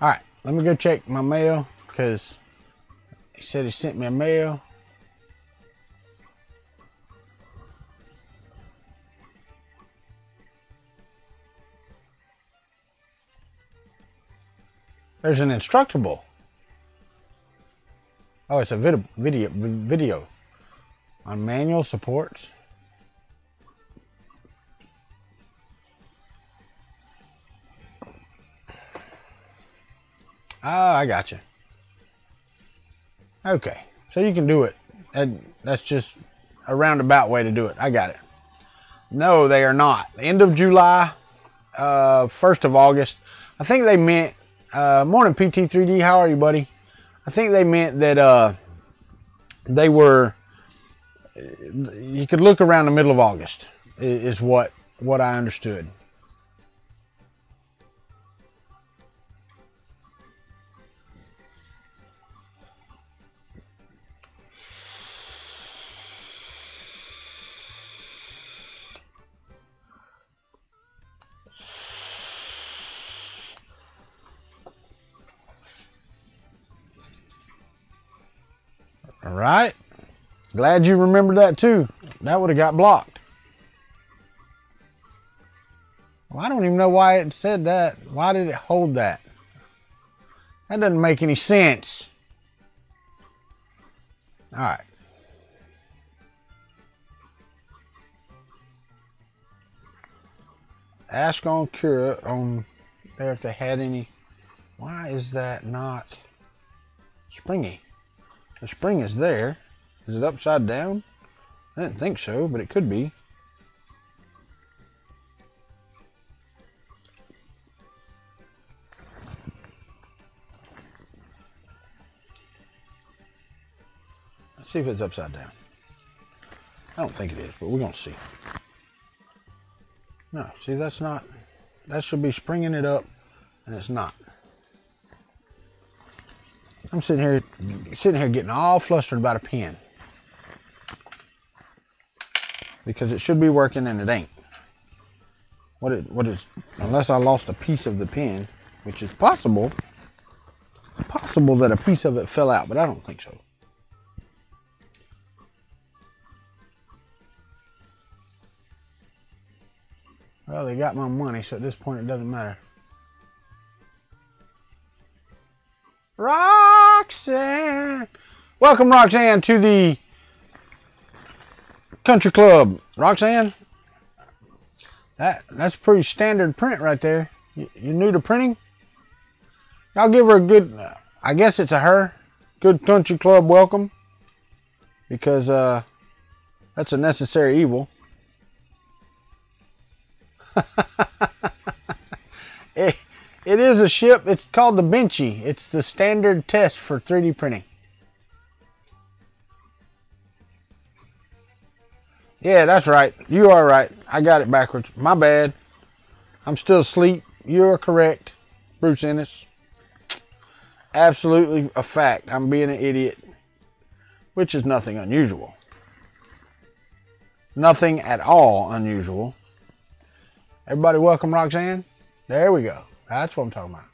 All right, let me go check my mail because he said he sent me a mail. There's an instructable. Oh, it's a video on manual supports. Ah, I got you. Okay, so you can do it. That's just a roundabout way to do it. I got it. No, they are not. End of July, 1st of August. I think they meant, morning PT3D, how are you, buddy? I think they meant that they were, you could look around the middle of August, is what I understood. All right. Glad you remembered that too. That would have got blocked. Well, I don't even know why it said that. Why did it hold that? That doesn't make any sense. All right. Ask on Cura on there if they had any. Why is that not springy? The spring is there. Is it upside down? I didn't think so, but it could be. Let's see if it's upside down. I don't think it is, but we're going to see. No, see, that's not. That should be springing it up, and it's not. I'm sitting here getting all flustered about a pen because it should be working and it ain't. What is, unless I lost a piece of the pen, which is possible that a piece of it fell out, but I don't think so. Well, they got my money, so at this point it doesn't matter. Roxanne! Welcome, Roxanne, to the Country Club. Roxanne, that's pretty standard print right there. You new to printing? Y'all give her a good, I guess it's a her, good Country Club welcome. Because that's a necessary evil. It is a ship. It's called the Benchy. It's the standard test for 3D printing. Yeah, that's right. You are right. I got it backwards. My bad. I'm still asleep. You are correct, Bruce Ennis. Absolutely a fact. I'm being an idiot, which is nothing unusual. Nothing at all unusual. Everybody welcome Roxanne. There we go. That's what I'm talking about.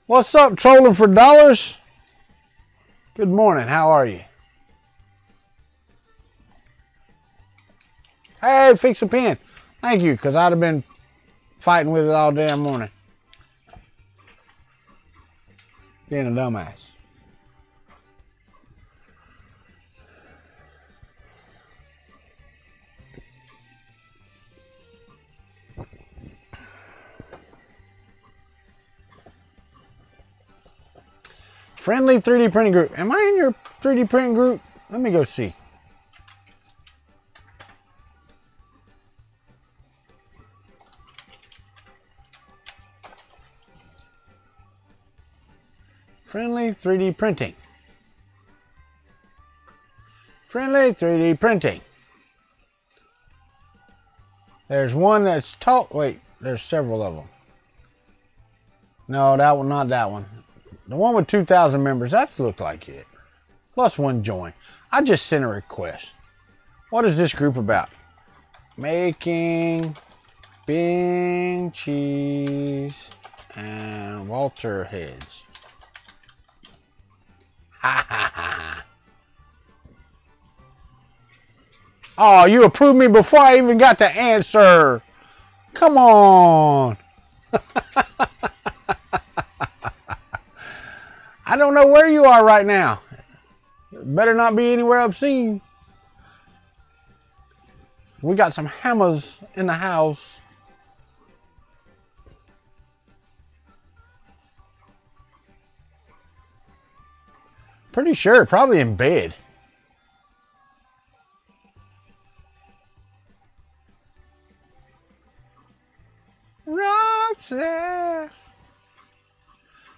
What's up, trolling for dollars? Good morning. How are you? Hey, fix a pen. Thank you, because I'd have been fighting with it all damn morning. Being a dumbass. Friendly 3D printing group. Am I in your 3D printing group? Let me go see. Friendly 3D printing. Friendly 3D printing. There's one that's wait, there's several of them. No, that one, not that one. The one with 2,000 members, that looked like it. Plus one join. I just sent a request. What is this group about? Making Bing cheese and Walter heads. Ha ha ha. Oh, you approved me before I even got the answer. Come on. I don't know where you are right now. It better not be anywhere obscene. We got some hammers in the house. Pretty sure, probably in bed. Roxanne.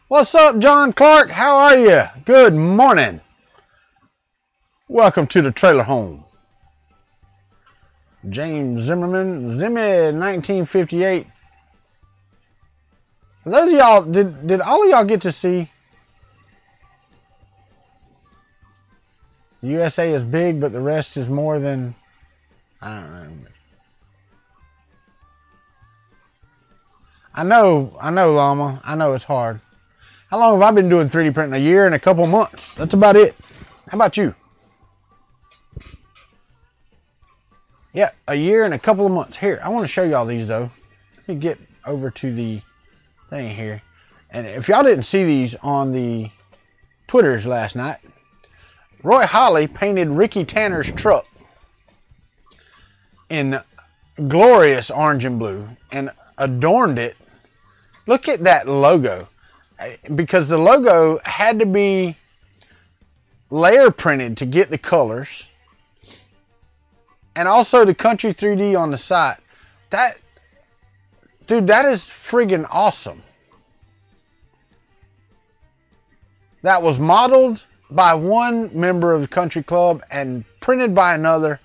What's up, John Clark? How are you? Good morning. Welcome to the trailer home. James Zimmerman, Zimmy 1958. Those of y'all, did all of y'all get to see? USA is big, but the rest is more than, I don't know. I know, Llama. I know it's hard. How long have I been doing 3D printing? A year and a couple months. That's about it. How about you? Yeah, a year and a couple of months. Here, I want to show y'all these though. Let me get over to the thing here. And if y'all didn't see these on the Twitters last night, Roy Holly painted Ricky Tanner's truck in glorious orange and blue and adorned it. Look at that logo. Because the logo had to be layer printed to get the colors. And also the Kuntry 3D on the side. Dude, that is friggin' awesome. That was modeled by one member of the Kuntry Club and printed by another.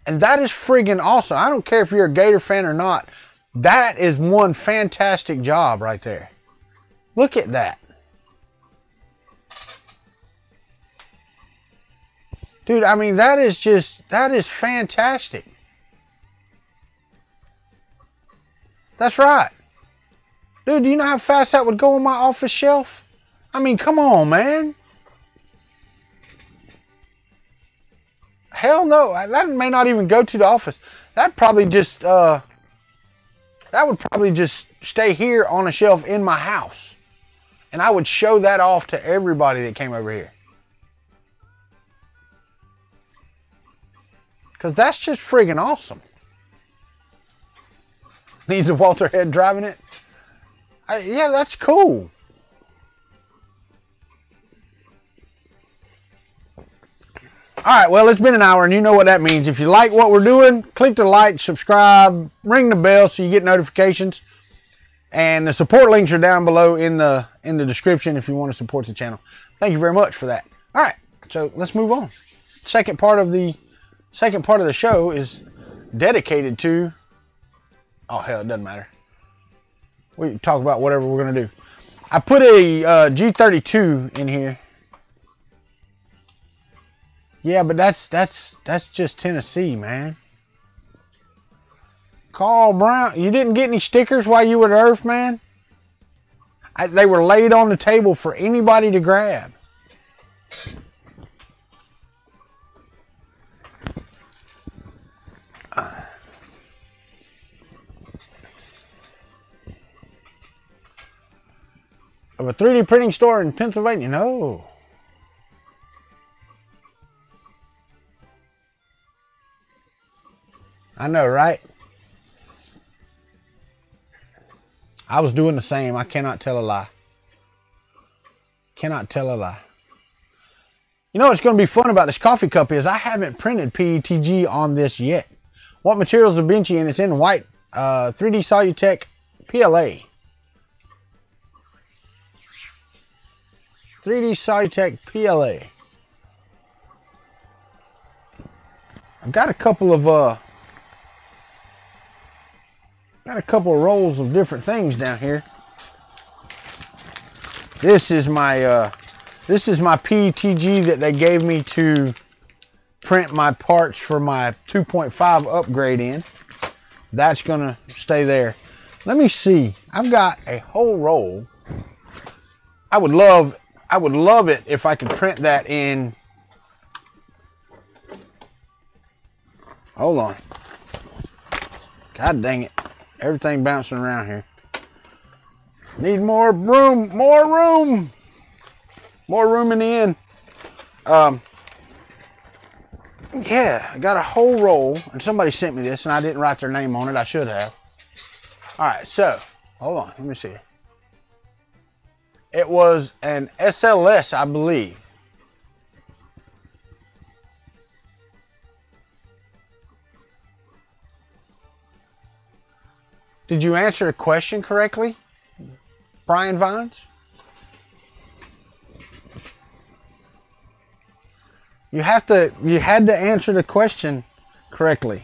And that is friggin' awesome. I don't care if you're a Gator fan or not. That is one fantastic job right there. Look at that. Dude, I mean, that is fantastic. That's right. Dude, do you know how fast that would go on my office shelf? I mean, come on, man. Hell no. That may not even go to the office. That probably just, that would probably just stay here on a shelf in my house. And I would show that off to everybody that came over here. Because that's just friggin' awesome. Needs a Walter head driving it? Yeah, that's cool. Alright, well, it's been an hour and you know what that means. If you like what we're doing, click the like, subscribe, ring the bell so you get notifications. And the support links are down below in the description if you want to support the channel. Thank you very much for that. Alright, So let's move on. Second part of the show is dedicated to. Oh hell, it doesn't matter. We can talk about whatever we're gonna do. I put a G32 in here. Yeah, but that's just Tennessee, man. Carl Brown, you didn't get any stickers while you were at Earth, man? They were laid on the table for anybody to grab. Of a 3D printing store in Pennsylvania? No. I know, right? I was doing the same. I cannot tell a lie. Cannot tell a lie. You know what's going to be fun about this coffee cup is I haven't printed PETG on this yet. What materials are benchy? And it's in white 3D Solutech PLA. 3D Solutech PLA. I've got a couple of rolls of different things down here. This is my PETG that they gave me to print my parts for my 2.5 upgrade in. That's gonna stay there. Let me see. I've got a whole roll. I would love it if I could print that in. Hold on. God dang it. Everything bouncing around here. Need more room. More room. More room in the end. Yeah, I got a whole roll. And somebody sent me this and I didn't write their name on it. I should have. Alright, so. Hold on. Let me see. It was an SLS, I believe. Did you answer the question correctly, Brian Vines? You had to answer the question correctly.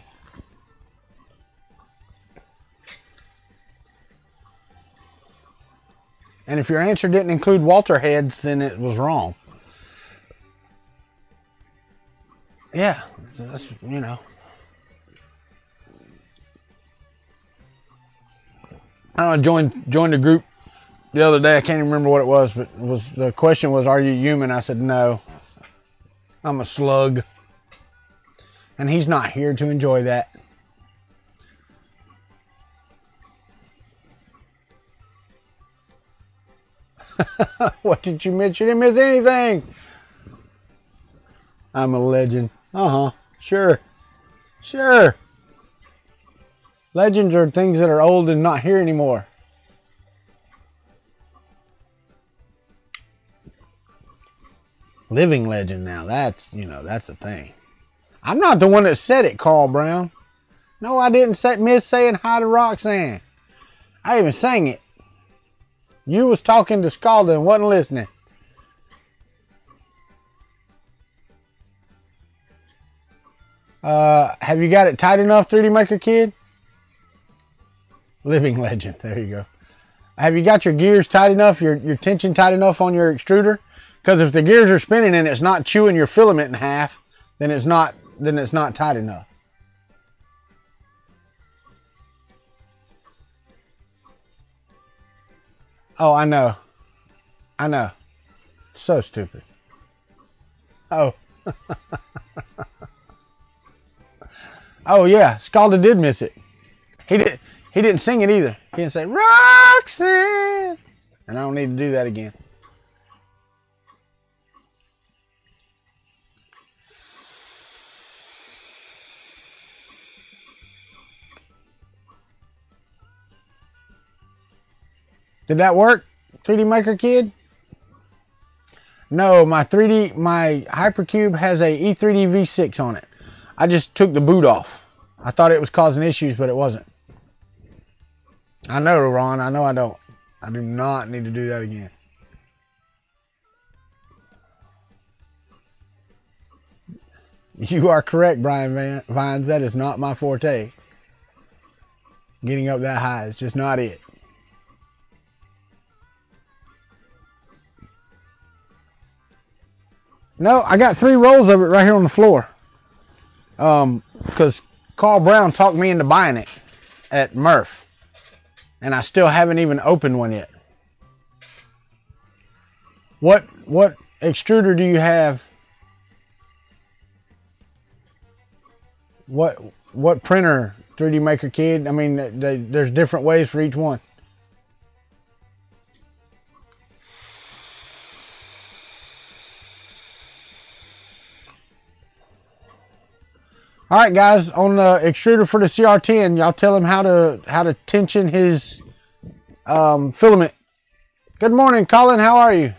And if your answer didn't include Walter heads, then it was wrong. Yeah, that's, you know. I joined the group the other day. I can't even remember what it was, but the question was, "Are you human?" I said, "No, I'm a slug," and he's not here to enjoy that. What did you miss? You didn't miss anything. I'm a legend. Sure. Legends are things that are old and not here anymore. Living legend now. That's a thing. I'm not the one that said it, Carl Brown. No, I didn't miss saying hi to Roxanne. I even sang it. You was talking to Scalda and wasn't listening. Have you got it tight enough, 3D Maker Kid? Living legend. There you go. Have you got your gears tight enough, your tension tight enough on your extruder? Because if the gears are spinning and it's not chewing your filament in half, then it's not tight enough. Oh, I know. So stupid. Oh. Oh yeah, Scalda did miss it. He didn't sing it either. He didn't say Roxanne. And I don't need to do that again. Did that work, 3D Maker Kid? No, my Hypercube has a E3D V6 on it. I just took the boot off. I thought it was causing issues, but it wasn't. I know, Ron. I know I don't. I do not need to do that again. You are correct, Brian Vines. That is not my forte. Getting up that high is just not it. No, I got 3 rolls of it right here on the floor. Because Carl Brown talked me into buying it at Murph. And I still haven't even opened one yet. What extruder do you have? What printer, 3D Maker Kid? I mean, there's different ways for each one. All right, guys, on the extruder for the CR10, y'all tell him how to tension his filament. Good morning, Colin. How are you?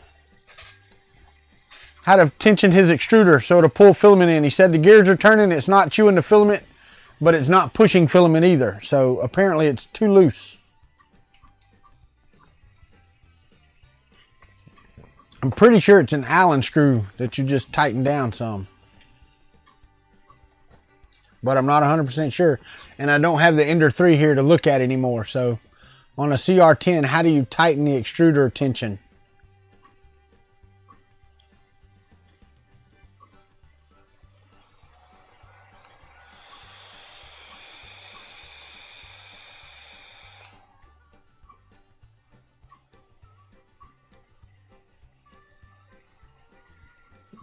How to tension his extruder so to pull filament in. He said the gears are turning. It's not chewing the filament, but it's not pushing filament either. So apparently it's too loose. I'm pretty sure it's an Allen screw that you just tighten down some. But I'm not 100% sure. And I don't have the Ender 3 here to look at anymore. So on a CR10, how do you tighten the extruder tension?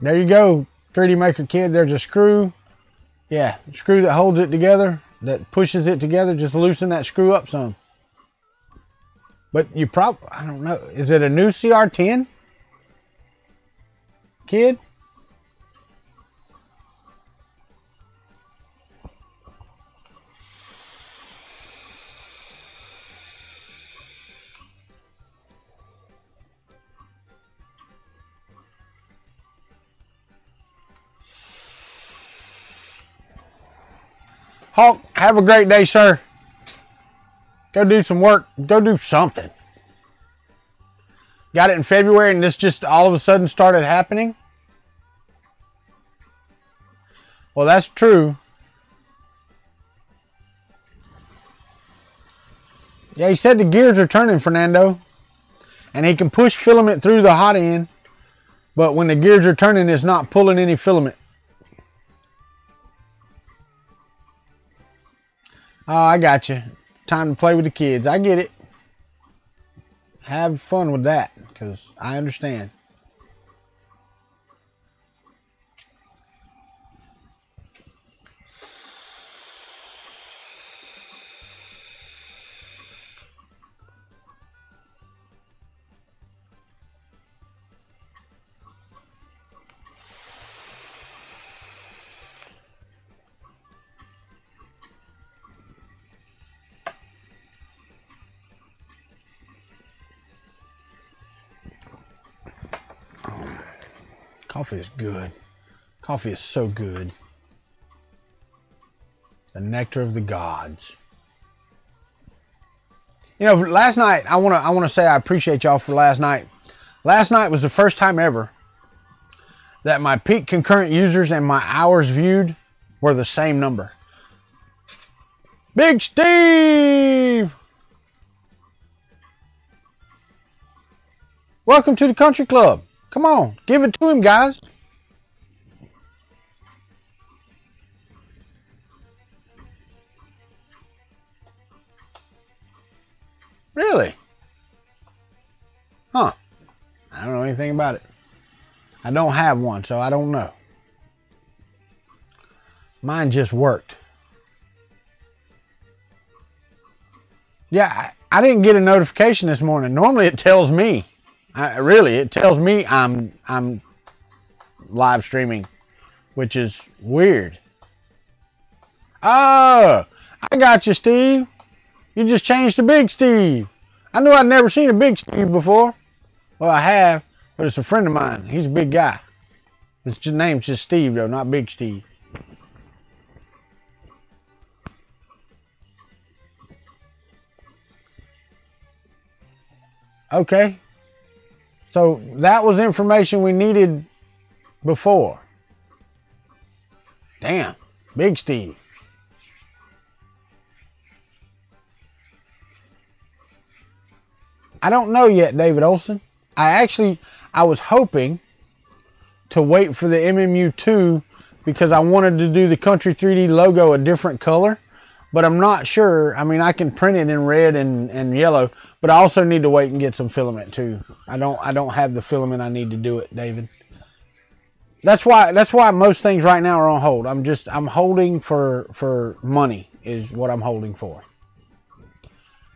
There you go, 3D Maker Kid. There's a screw. Yeah, screw that holds it together, that pushes it together. Just loosen that screw up some. But you probably, I don't know, is it a new CR10? Kid? Hawk, have a great day, sir. Go do some work. Go do something. Got it in February and this just all of a sudden started happening? Well, that's true. Yeah, he said the gears are turning, Fernando. And he can push filament through the hot end. But when the gears are turning, it's not pulling any filament. Oh, I got you. Time to play with the kids. I get it. Have fun with that, because I understand. Coffee is good. Coffee is so good. The nectar of the gods. You know, last night, I want to say I appreciate y'all for last night. Last night was the first time ever that my peak concurrent users and my hours viewed were the same number. Big Steve! Welcome to the country club. Come on, give it to him, guys. Really? Huh. I don't know anything about it. I don't have one, so I don't know. Mine just worked. Yeah, I didn't get a notification this morning. Normally it tells me. It tells me I'm live streaming, which is weird. Oh, I got you, Steve. You just changed to Big Steve. I knew I'd never seen a Big Steve before. Well, I have, but it's a friend of mine. He's a big guy. His name's just Steve, though, not Big Steve. Okay. So that was information we needed before. Damn. Big Steve. I don't know yet, David Olson. I was hoping to wait for the MMU2 because I wanted to do the Kuntry 3D logo a different color, but I'm not sure. I mean, I can print it in red and yellow, but I also need to wait and get some filament too. I don't have the filament I need to do it, David. That's why most things right now are on hold. I'm holding for money is what I'm holding for.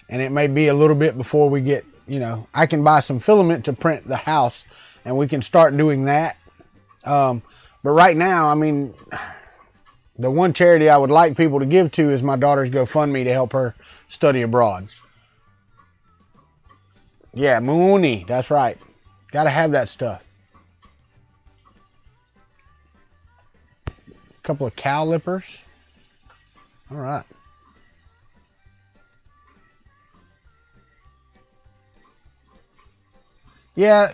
And it may be a little bit before we get, you know, I can buy some filament to print the house and we can start doing that. But right now, I mean, the one charity I would like people to give to is my daughter's GoFundMe to help her study abroad. Yeah, Mooney, that's right. Got to have that stuff. A couple of cow lippers. All right. Yeah.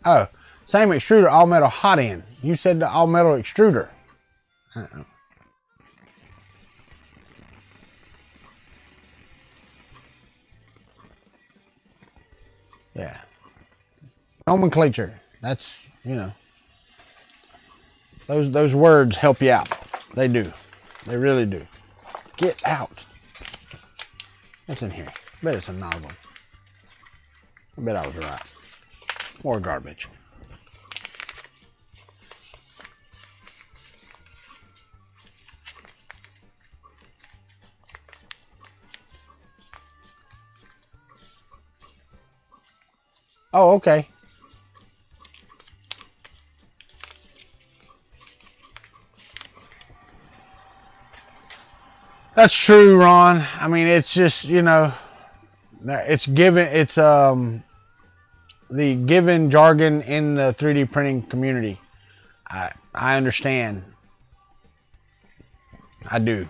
Oh, same extruder, all metal hot end. You said the all metal extruder. Yeah. Nomenclature. That's, you know. Those words help you out. They do. They really do. Get out. What's in here? I bet it's a nozzle. I bet I was right. More garbage. Oh, okay. That's true, Ron. I mean, it's just, you know, it's given, it's the given jargon in the 3D printing community. I understand. I do.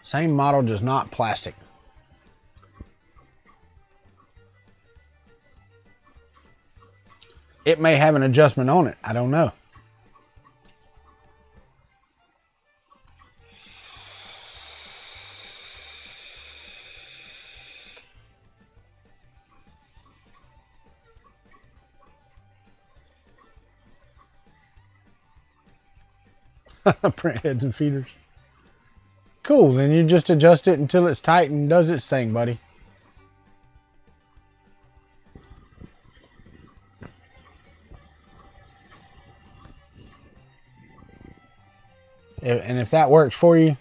Same model, just not plastic. It may have an adjustment on it. I don't know. Print heads and feeders. Cool, then you just adjust it until it's tight and does its thing, buddy. And if that works for you,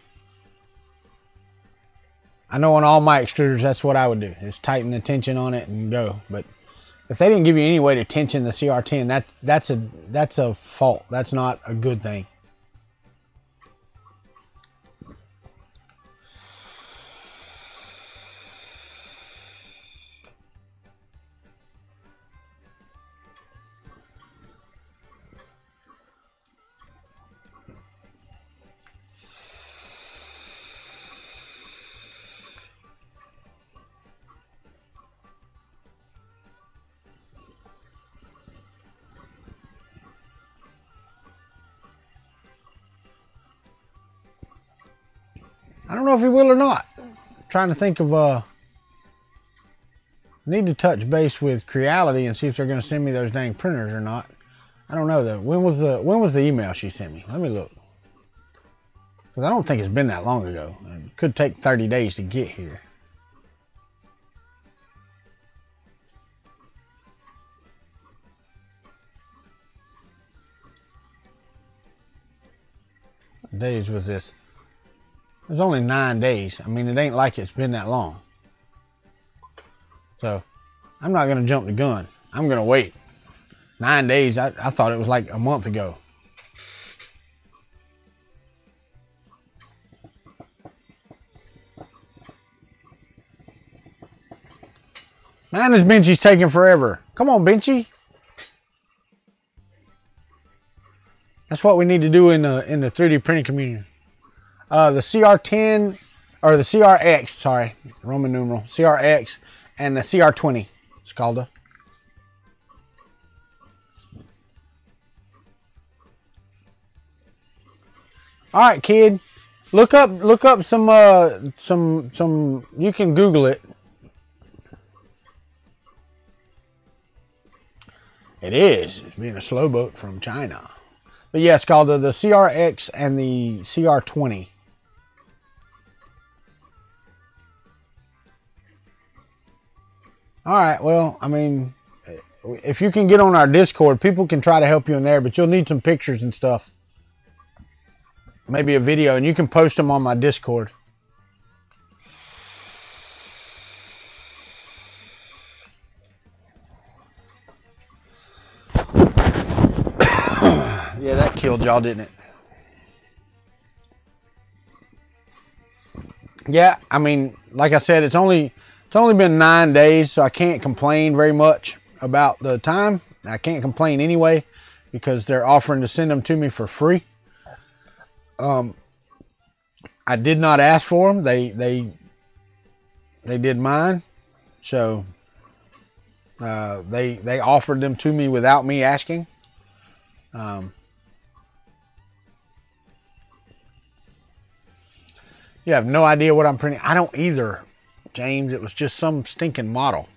I know on all my extruders, that's what I would do, is tighten the tension on it and go. But if they didn't give you any way to tension the CR10, that's a fault. That's not a good thing. I don't know if he will or not. I'm trying to think of need to touch base with Creality and see if they're going to send me those dang printers or not. I don't know though. When was the email she sent me? Let me look. Because I don't think it's been that long ago. It could take 30 days to get here. What days was this? It was only 9 days. I mean, it ain't like it's been that long. So, I'm not going to jump the gun. I'm going to wait. 9 days, I thought it was like a month ago. Man, this Benchy's taking forever. Come on, Benchy. That's what we need to do in the 3D printing community. The CR10 or the CRX, sorry, Roman numeral CRX, and the CR20. It's called a. All right, kid. Look up some. You can Google it. It is. It's being a slow boat from China. But yeah, it's called the CRX and the CR20. All right. Well, I mean, if you can get on our Discord, people can try to help you in there, but you'll need some pictures and stuff. Maybe a video, and you can post them on my Discord. Yeah, that killed y'all, didn't it? Yeah, I mean, like I said, it's only been 9 days, so I can't complain very much about the time. I can't complain anyway because they're offering to send them to me for free. I did not ask for them. They did mine, so they offered them to me without me asking. You have no idea what I'm printing. I don't either, James. It was just some stinking model.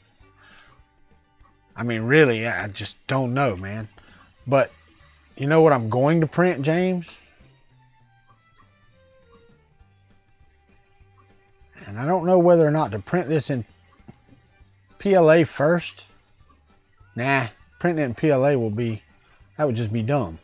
I mean, really, I just don't know, man. But you know what I'm going to print, James? And I don't know whether or not to print this in PLA first. Nah, printing it in PLA that would just be dumb.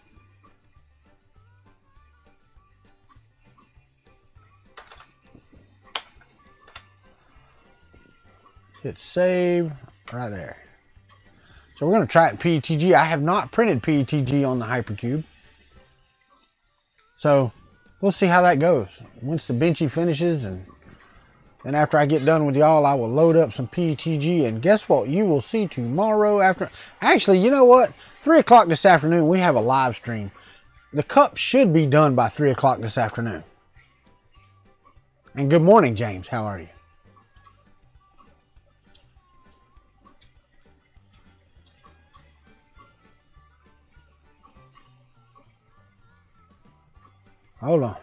Hit save right there. So we're going to try it in PETG. I have not printed PETG on the Hypercube. So we'll see how that goes. Once the Benchy finishes, and then after I get done with y'all, I will load up some PETG. And guess what? You will see tomorrow after. Actually, you know what? 3 o'clock this afternoon, we have a live stream. The cup should be done by 3 o'clock this afternoon. And good morning, James. How are you? Hold on.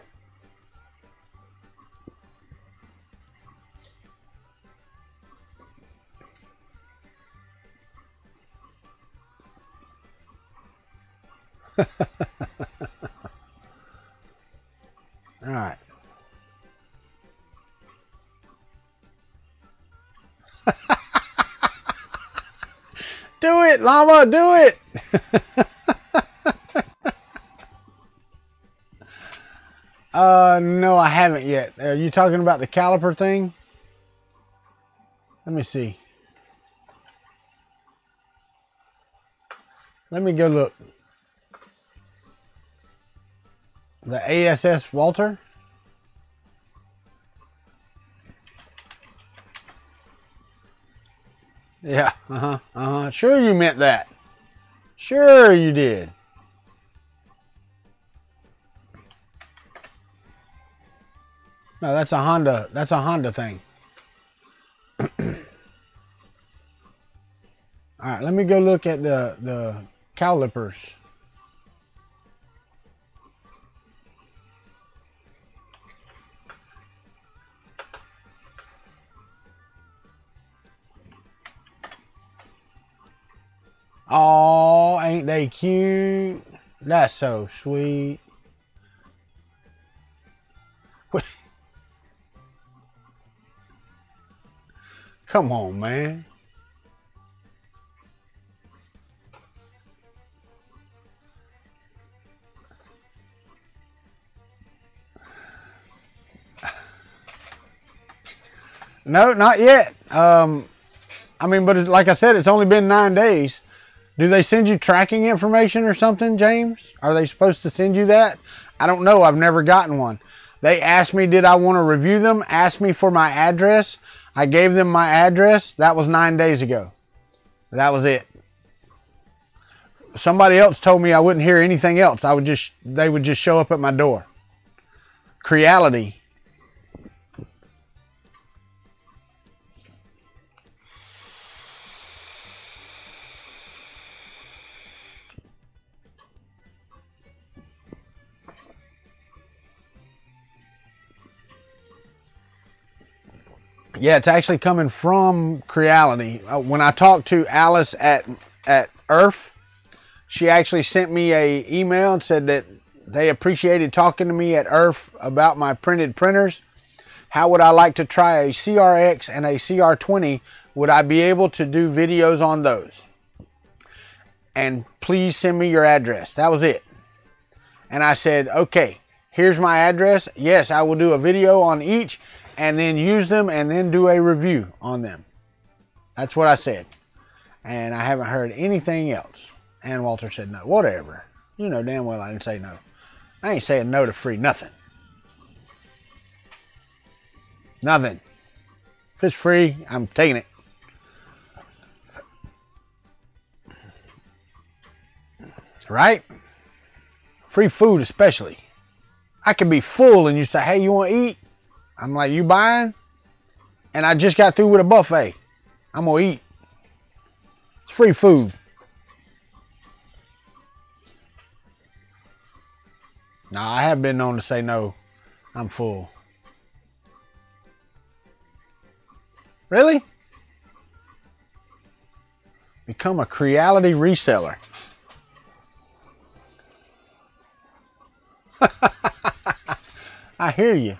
All right. Do it, llama, do it. No, I haven't yet. Are you talking about the caliper thing? Let me see. Let me go look. The ASS Walter? Yeah, Sure you meant that. Sure you did. No, that's a Honda. That's a Honda thing. All right, let me go look at the calipers. Oh, ain't they cute? That's so sweet. Come on, man. No, not yet. I mean, but like I said, it's only been 9 days. Do they send you tracking information or something, James? Are they supposed to send you that? I don't know. I've never gotten one. They asked me, did I want to review them? Asked me for my address. I gave them my address. That was 9 days ago. That was it. Somebody else told me I wouldn't hear anything else. They would just show up at my door. Creality. Yeah, it's actually coming from Creality. When I talked to Alice at Earth, she actually sent me a email and said that they appreciated talking to me at Earth about my printed printers. How would I like to try a CRX and a CR20? Would I be able to do videos on those? And please send me your address. That was it. And I said, okay, here's my address. Yes, I will do a video on each and then use them and then do a review on them. That's what I said. And I haven't heard anything else. And Walter said no. Whatever. You know damn well I didn't say no. I ain't saying no to free nothing. Nothing. If it's free, I'm taking it. Right? Free food especially. I could be full and you say, hey, you want to eat? I'm like, you buying? And I just got through with a buffet. I'm going to eat. It's free food. Now, I have been known to say no. I'm full. Really? Become a Creality reseller. I hear you.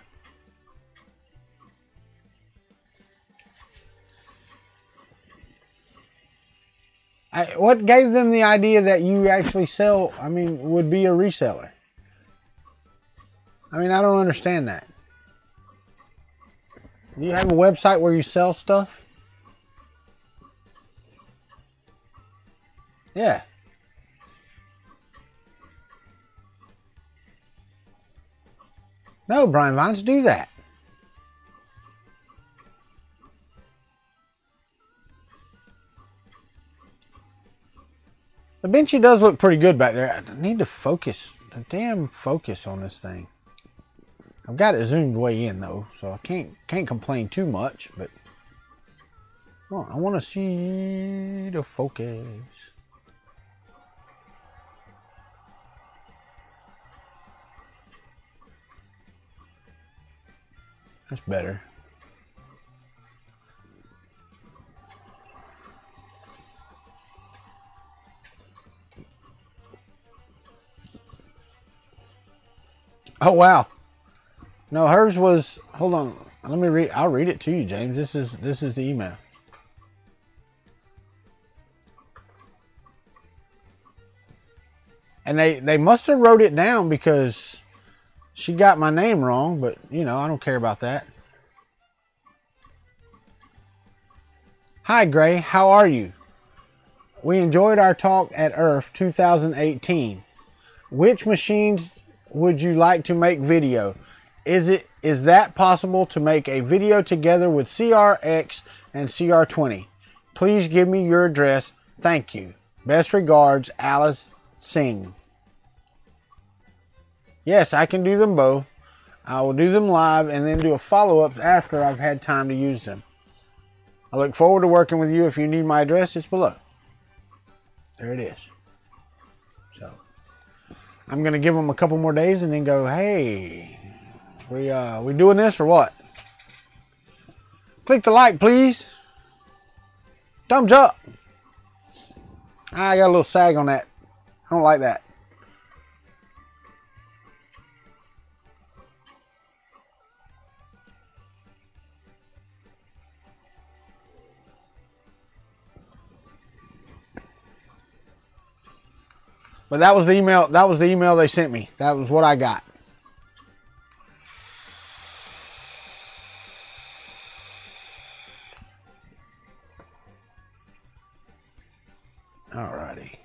What gave them the idea that you actually would be a reseller? I don't understand that. Do you have a website where you sell stuff? Yeah. No, Brian Vines, do that. The benchy does look pretty good back there. I need to focus. The damn focus on this thing. I've got it zoomed way in though, so I can't complain too much, but well, I want to see the focus. That's better. Oh wow. No, hers was, hold on. Let me read. I'll read it to you, James. This is the email. And they must have wrote it down because she got my name wrong, but you know, I don't care about that. Hi Gray, how are you? We enjoyed our talk at Earth 2018. Which machines would you like to make video? Is that possible to make a video together with CRX and CR20? Please give me your address. Thank you. Best regards, Alice Singh. Yes, I can do them both. I will do them live and then do a follow-up after I've had time to use them. I look forward to working with you. If you need my address, it's below. There it is. So I'm going to give them a couple more days and then go, hey, we doing this or what? Click the like, please. Thumbs up. I got a little sag on that. I don't like that. But that was the email. That was the email they sent me. That was what I got. Alrighty.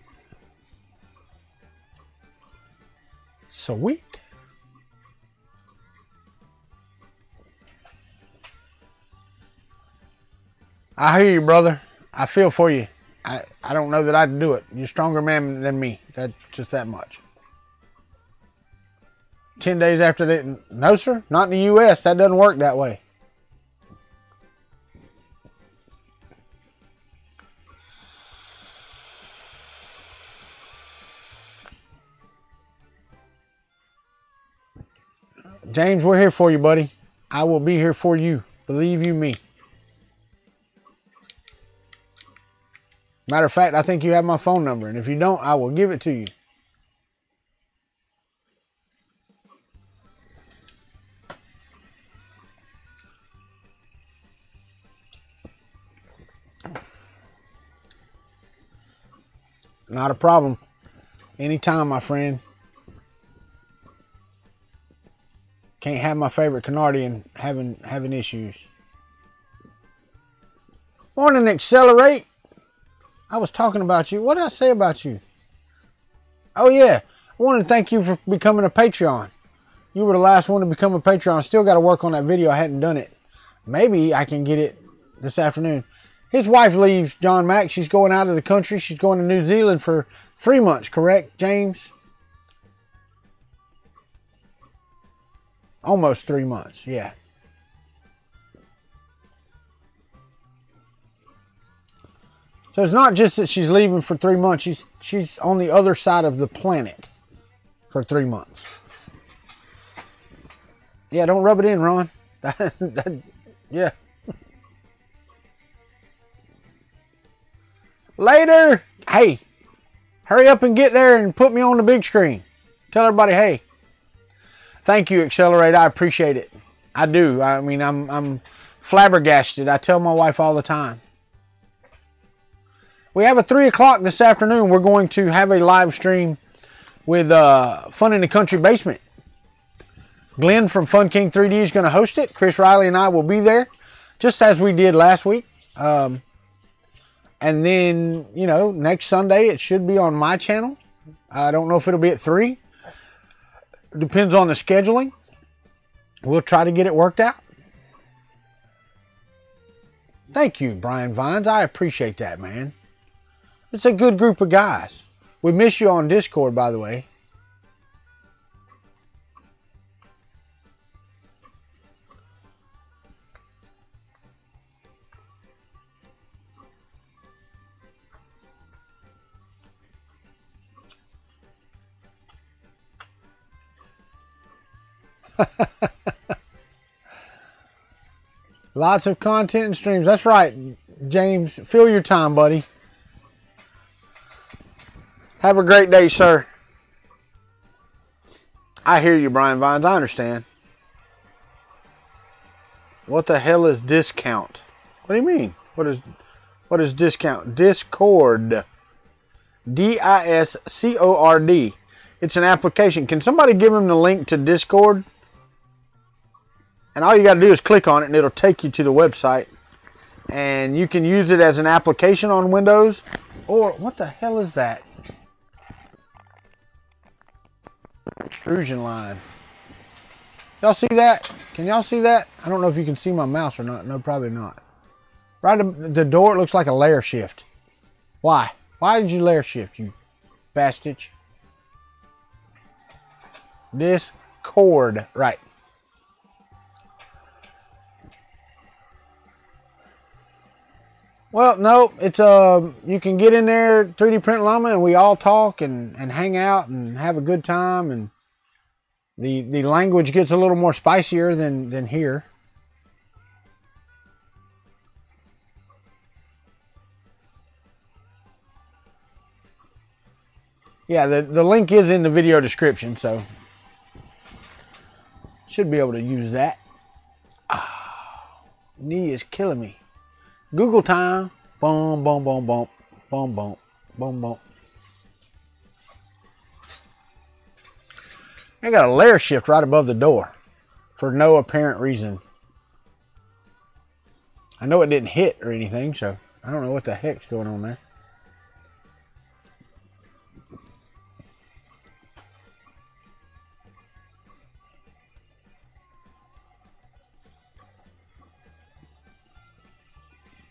Sweet. I hear you, brother. I feel for you. I don't know that I'd do it. You're a stronger man than me. That's just that much. 10 days after that. No, sir. Not in the U.S. That doesn't work that way. James, we're here for you, buddy. I will be here for you. Believe you me. Matter of fact, I think you have my phone number, and if you don't, I will give it to you. Not a problem. Anytime, my friend. Can't have my favorite Canardian having issues. Morning, Accelerate. I was talking about you. What did I say about you? Oh, yeah. I want to thank you for becoming a Patreon. You were the last one to become a Patreon. Still got to work on that video. I hadn't done it. Maybe I can get it this afternoon. His wife leaves, John Mack. She's going out of the country. She's going to New Zealand for 3 months, correct, James? Almost 3 months, yeah. So it's not just that she's leaving for 3 months. She's on the other side of the planet for 3 months. Yeah, don't rub it in, Ron. Yeah. Later. Hey, hurry up and get there and put me on the big screen. Tell everybody, hey. Thank you, Accelerate. I appreciate it. I do. I mean, I'm flabbergasted. I tell my wife all the time. We have a 3 o'clock this afternoon. We're going to have a live stream with Fun in the Country Basement. Glenn from Fun King 3D is going to host it. Chris Riley and I will be there, just as we did last week. And then, you know, next Sunday it should be on my channel. I don't know if it'll be at 3. Depends on the scheduling. We'll try to get it worked out. Thank you, Brian Vines. I appreciate that, man. It's a good group of guys. We miss you on Discord, by the way. Lots of content and streams. That's right, James. Fill your time, buddy. Have a great day, sir. I hear you, Brian Vines. I understand. What the hell is discount? What do you mean? What is discount? Discord. D-I-S-C-O-R-D. It's an application. Can somebody give him the link to Discord? And all you got to do is click on it and it'll take you to the website. And you can use it as an application on Windows. Or, what the hell is that? Extrusion line. Y'all see that? Can y'all see that? I don't know if you can see my mouse or not. No, probably not. Right at the door, it looks like a layer shift. Why? Why did you layer shift, you bastard? Discord. Right. Well, no, it's you can get in there, 3D Print Llama, and we all talk and hang out and have a good time, and the language gets a little more spicier than here. Yeah, the link is in the video description, so should be able to use that. Knee is killing me. Google time. Boom, boom, boom, boom, boom, boom, boom, boom. I got a layer shift right above the door for no apparent reason. I know it didn't hit or anything, so I don't know what the heck's going on there.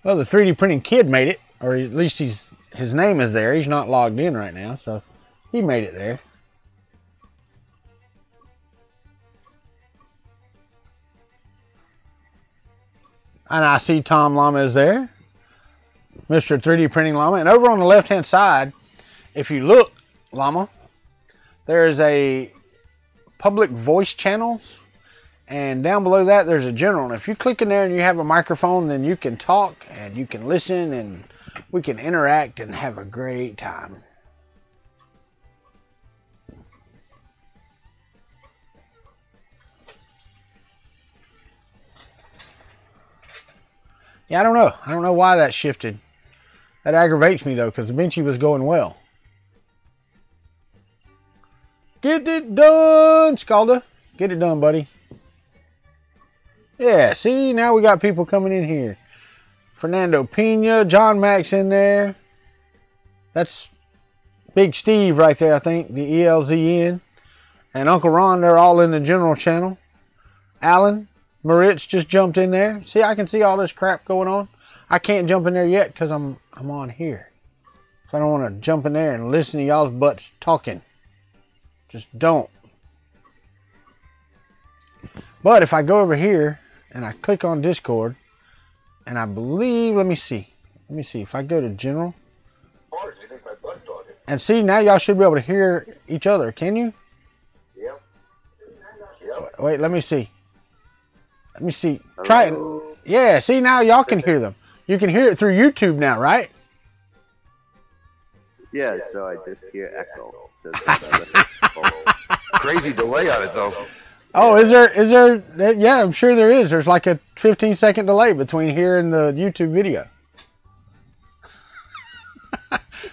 Well, the 3D printing kid made it, or at least his name is there. He's not logged in right now, so he made it there. And I see Tom Llama is there, Mr. 3D Printing Llama. And over on the left-hand side, if you look, Llama, there is a public voice channels. And down below that, there's a general. And if you click in there and you have a microphone, then you can talk and you can listen and we can interact and have a great time. Yeah, I don't know. I don't know why that shifted. That aggravates me, though, because the Benchy was going well. Get it done, Scalda. Get it done, buddy. Yeah, see, now we got people coming in here. Fernando Pena, John Max in there. That's Big Steve right there, I think, the ELZN. And Uncle Ron, they're all in the general channel. Alan Moritz just jumped in there. See, I can see all this crap going on. I can't jump in there yet because I'm on here. So I don't want to jump in there and listen to y'all's butts talking. Just don't. But if I go over here and I click on Discord, and I believe, let me see if I go to general, and see, now y'all should be able to hear each other. Can you? Yep. Wait, let me see. Try it. Yeah, see, now y'all can hear them. You can hear it through YouTube now, right? Yeah, so I just hear echo. Crazy delay on it though. Oh, is there? Yeah, I'm sure there is. There's like a 15-second delay between here and the YouTube video.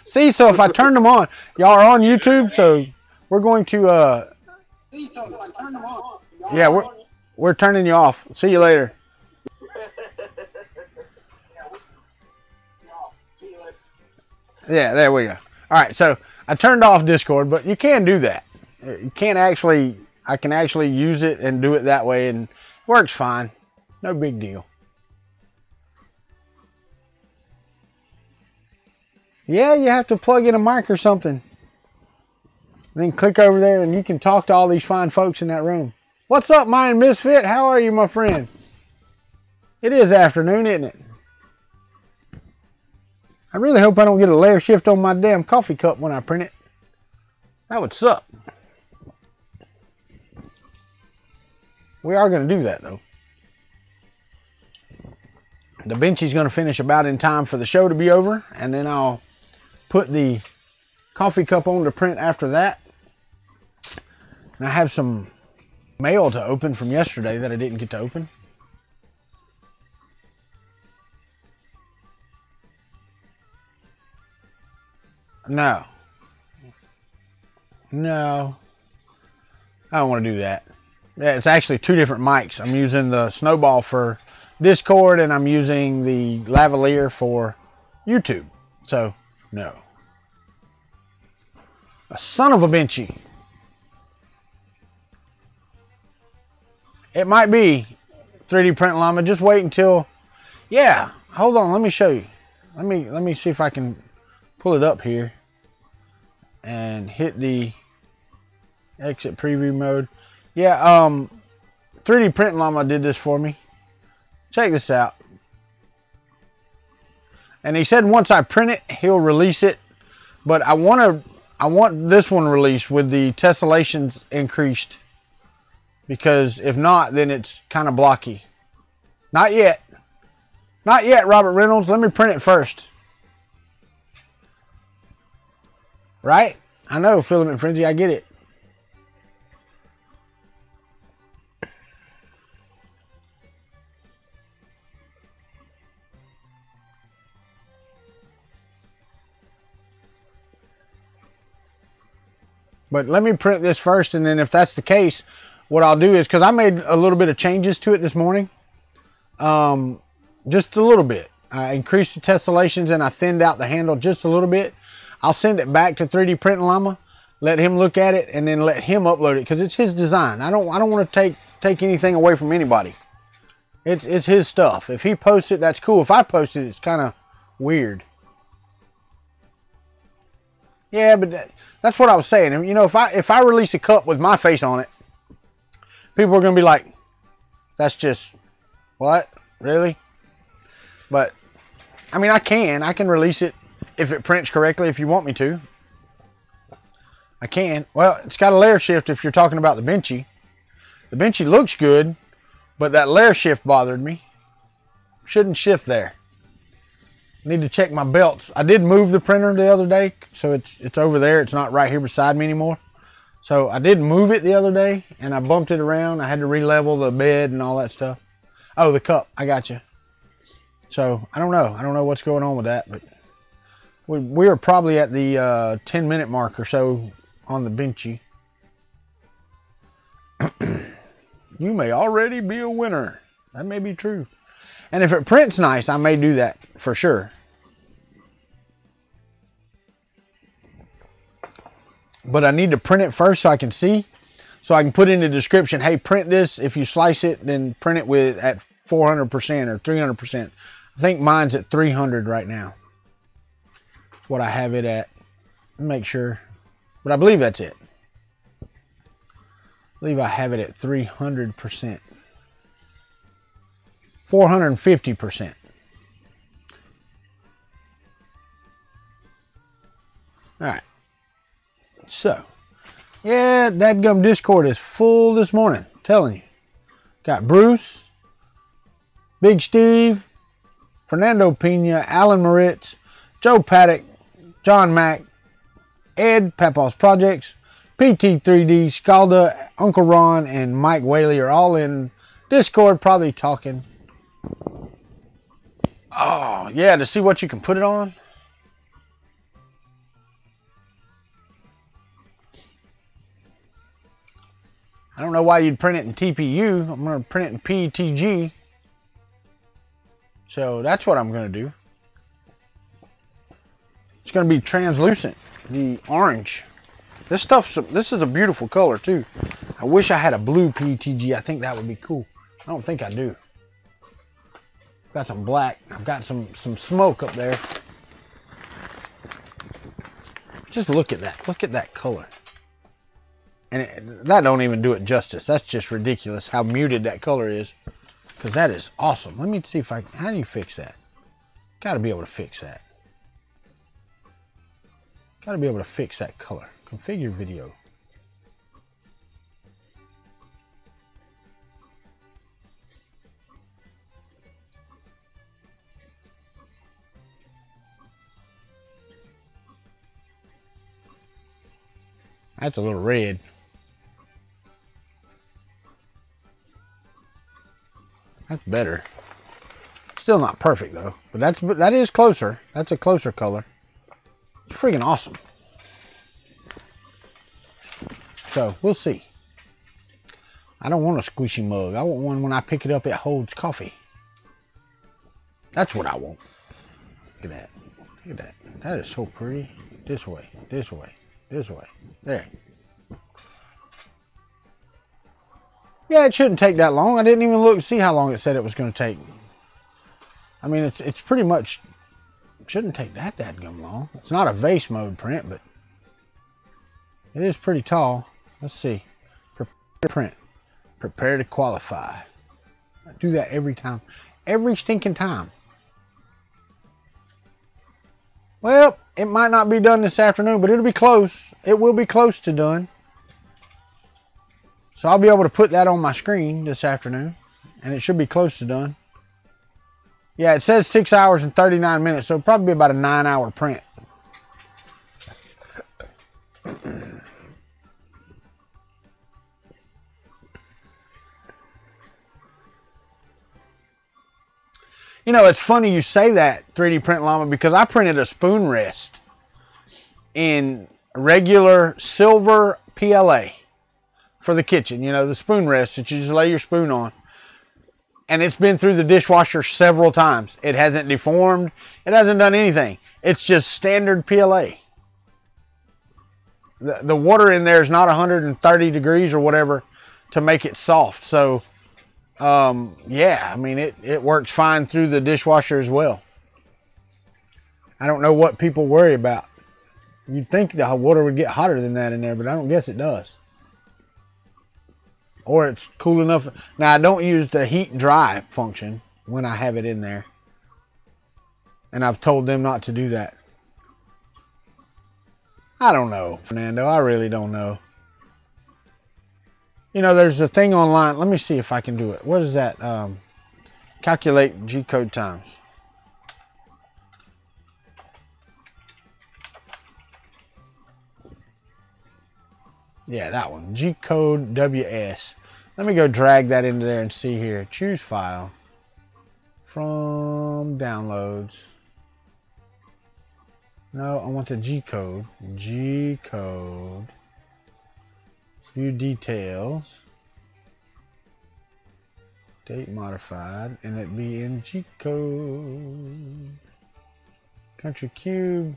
See, so if I turn them on, y'all are on YouTube, so we're going to. Yeah, we're turning you off. See you later. Yeah, there we go. All right, so I turned off Discord, but you can do that. You can't actually. I can actually use it and do it that way, and it works fine. No big deal. Yeah, you have to plug in a mic or something. Then click over there and you can talk to all these fine folks in that room. What's up, Mind Misfit? How are you, my friend? It is afternoon, isn't it? I really hope I don't get a layer shift on my damn coffee cup when I print it. That would suck. We are going to do that, though. The Benchy's going to finish about in time for the show to be over, and then I'll put the coffee cup on to print after that. And I have some mail to open from yesterday that I didn't get to open. No. I don't want to do that. Yeah, it's actually two different mics. I'm using the Snowball for Discord and I'm using the lavalier for YouTube. So, no. A son of a Benchy. It might be 3D Print Llama. Just wait until... Yeah, hold on. Let me show you. Let me see if I can pull it up here and hit the exit preview mode. Yeah, 3D Print Llama did this for me. Check this out. And he said once I print it, he'll release it. But I want this one released with the tessellations increased. Because if not, then it's kind of blocky. Not yet. Not yet, Robert Reynolds. Let me print it first. Right? I know, Filament Frenzy. I get it. But let me print this first, and then if that's the case, what I'll do is, because I made a little bit of changes to it this morning. Just a little bit. I increased the tessellations and I thinned out the handle just a little bit. I'll send it back to 3D Print Llama, let him look at it, and then let him upload it, because it's his design. I don't want to take anything away from anybody. It's his stuff. If he posts it, that's cool. If I post it, it's kind of weird. Yeah, but that's what I was saying. You know, if I release a cup with my face on it, people are going to be like, that's just, what? Really? But, I mean, I can release it if it prints correctly if you want me to. I can. Well, it's got a layer shift if you're talking about the Benchy. The Benchy looks good, but that layer shift bothered me. Shouldn't shift there. Need to check my belts. I did move the printer the other day, so it's over there. It's not right here beside me anymore. So I did move it the other day, and I bumped it around. I had to re-level the bed and all that stuff. Oh, the cup. I got you. So I don't know. I don't know what's going on with that, but we are probably at the 10-minute mark or so on the Benchy. You may already be a winner. That may be true. And if it prints nice, I may do that for sure. But I need to print it first so I can see. So I can put in the description, hey, print this. If you slice it, then print it with at 400% or 300%. I think mine's at 300 right now. What I have it at. Make sure. But I believe that's it. I believe I have it at 300%. 450%. Alright. So, yeah, dadgum Discord is full this morning. I'm telling you. Got Bruce, Big Steve, Fernando Pena, Alan Moritz, Joe Paddock, John Mack, Ed, Papa's Projects, PT3D, Scalda, Uncle Ron, and Mike Whaley are all in Discord probably talking. Oh, yeah, to see what you can put it on. I don't know why you'd print it in TPU. I'm going to print it in PETG. So that's what I'm going to do. It's going to be translucent, the orange. This is a beautiful color too. I wish I had a blue PETG. I think that would be cool. I don't think I do. Got some black. I've got some smoke up there. Just look at that. Look at that color. And that don't even do it justice. That's just ridiculous how muted that color is. Because that is awesome. Let me see if how do you fix that? Got to be able to fix that. Got to be able to fix that color. Configure video. That's a little red. That's better. Still not perfect though, but that is closer. That's a closer color. It's freaking awesome. So we'll see. I don't want a squishy mug. I want one when I pick it up, it holds coffee. That's what I want. Look at that. Look at that. That is so pretty. This way. This way. This way. There. Yeah, it shouldn't take that long. I didn't even look to see how long it said it was going to take. I mean, it's pretty much, shouldn't take that dadgum long. It's not a vase mode print, but it is pretty tall. Let's see. Prepare to print. Prepare to qualify. I do that every time. Every stinking time. Well, it might not be done this afternoon, but it'll be close. It will be close to done. So I'll be able to put that on my screen this afternoon, and it should be close to done. Yeah, it says 6 hours and 39 minutes, so it'll probably be about a 9-hour print. You know, it's funny you say that, 3D Print Llama, because I printed a spoon rest in regular silver PLA for the kitchen. You know, the spoon rest that you just lay your spoon on. And it's been through the dishwasher several times. It hasn't deformed. It hasn't done anything. It's just standard PLA. The water in there is not 130 degrees or whatever to make it soft. So Yeah, I mean, it works fine through the dishwasher as well. I don't know what people worry about. You'd think the water would get hotter than that in there, but I don't guess it does. Or it's cool enough. Now, I don't use the heat dry function when I have it in there. And I've told them not to do that. I don't know, Fernando. I really don't know. You know, there's a thing online. Let me see if I can do it. What is that? Calculate G-code times. Yeah, that one. G-code WS. Let me go drag that into there and see here. Choose file. From downloads. No, I want the G-code. G-code. View details. Date modified. And it be in G-code. Country cube.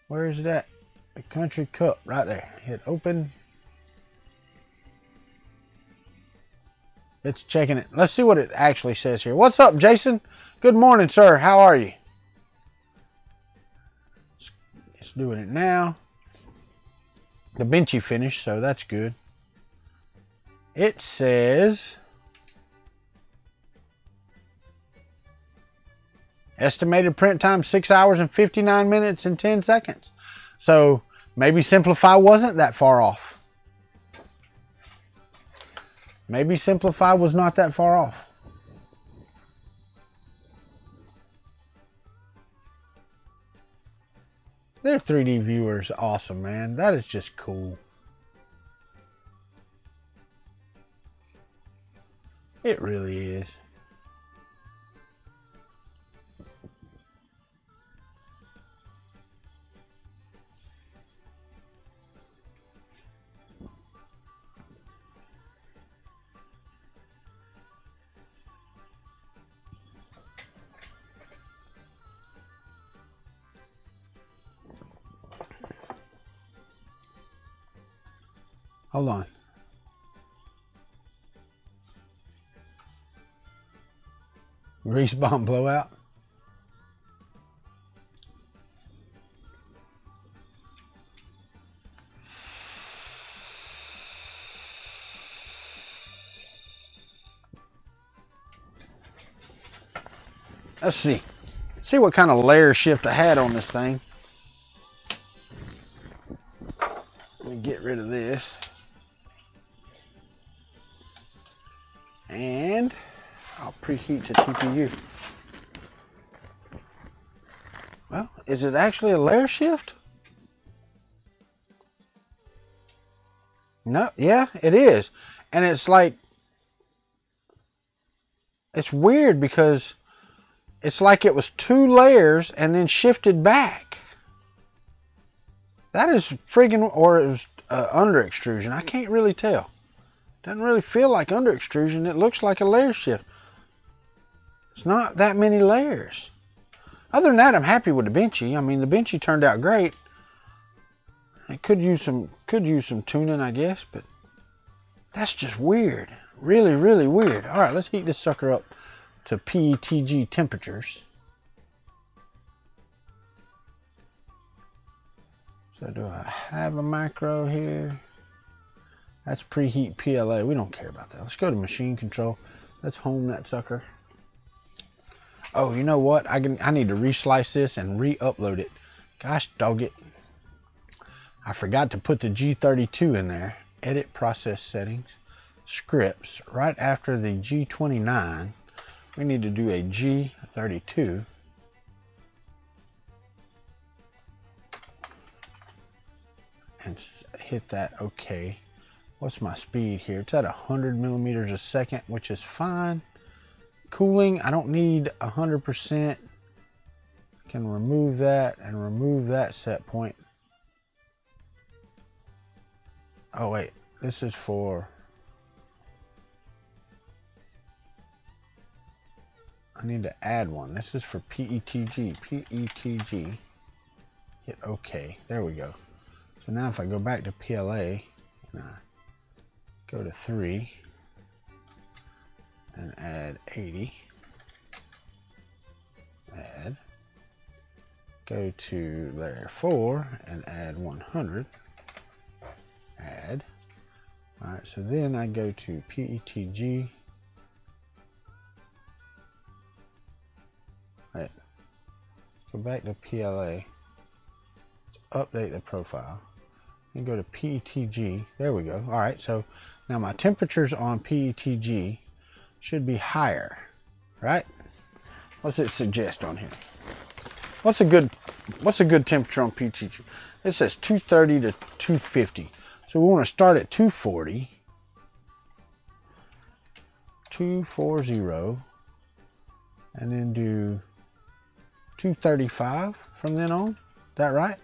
Where is it at? The country cup right there. Hit open. It's checking it. Let's see what it actually says here. What's up, Jason? Good morning, sir. How are you? It's doing it now. The benchy finished, so that's good. It says estimated print time 6 hours and 59 minutes and 10 seconds. So maybe Simplify wasn't that far off. Maybe Simplify was not that far off. Their 3D viewer is awesome, man. That is just cool. It really is. Hold on. Grease bomb blowout. Let's see. See what kind of layer shift I had on this thing. Let me get rid of this. And I'll preheat the TPU. Well, is it actually a layer shift? No, yeah, it is. And it's like, it's weird because it's like it was 2 layers and then shifted back. That is friggin', or it was under extrusion. I can't really tell. Doesn't really feel like under extrusion. It looks like a layer shift. It's not that many layers. Other than that, I'm happy with the benchy. I mean, the benchy turned out great. It could use some tuning, I guess, but that's just weird. Really, really weird. All right, let's heat this sucker up to PETG temperatures. So do I have a macro here? That's preheat PLA. We don't care about that. Let's go to machine control. Let's home that sucker. Oh, you know what? I need to reslice this and re-upload it. Gosh dog it. I forgot to put the G32 in there. Edit process settings. Scripts. Right after the G29, we need to do a G32. And hit that OK. What's my speed here? It's at 100 millimeters a second, which is fine. Cooling, I don't need 100%. I can remove that and remove that set point. Oh wait, this is for, I need to add one. This is for PETG. PETG. Hit OK. There we go. So now if I go back to PLA and I go to 3, and add 80. Add. Go to layer 4 and add 100. Add. Alright, so then I go to PETG. Right. Go back to PLA. Update the profile. And go to PETG. There we go. Alright, so now my temperatures on PETG should be higher. Right? What's it suggest on here? What's a good temperature on PETG? It says 230 to 250. So we want to start at 240. 240. And then do 235 from then on. Is that right?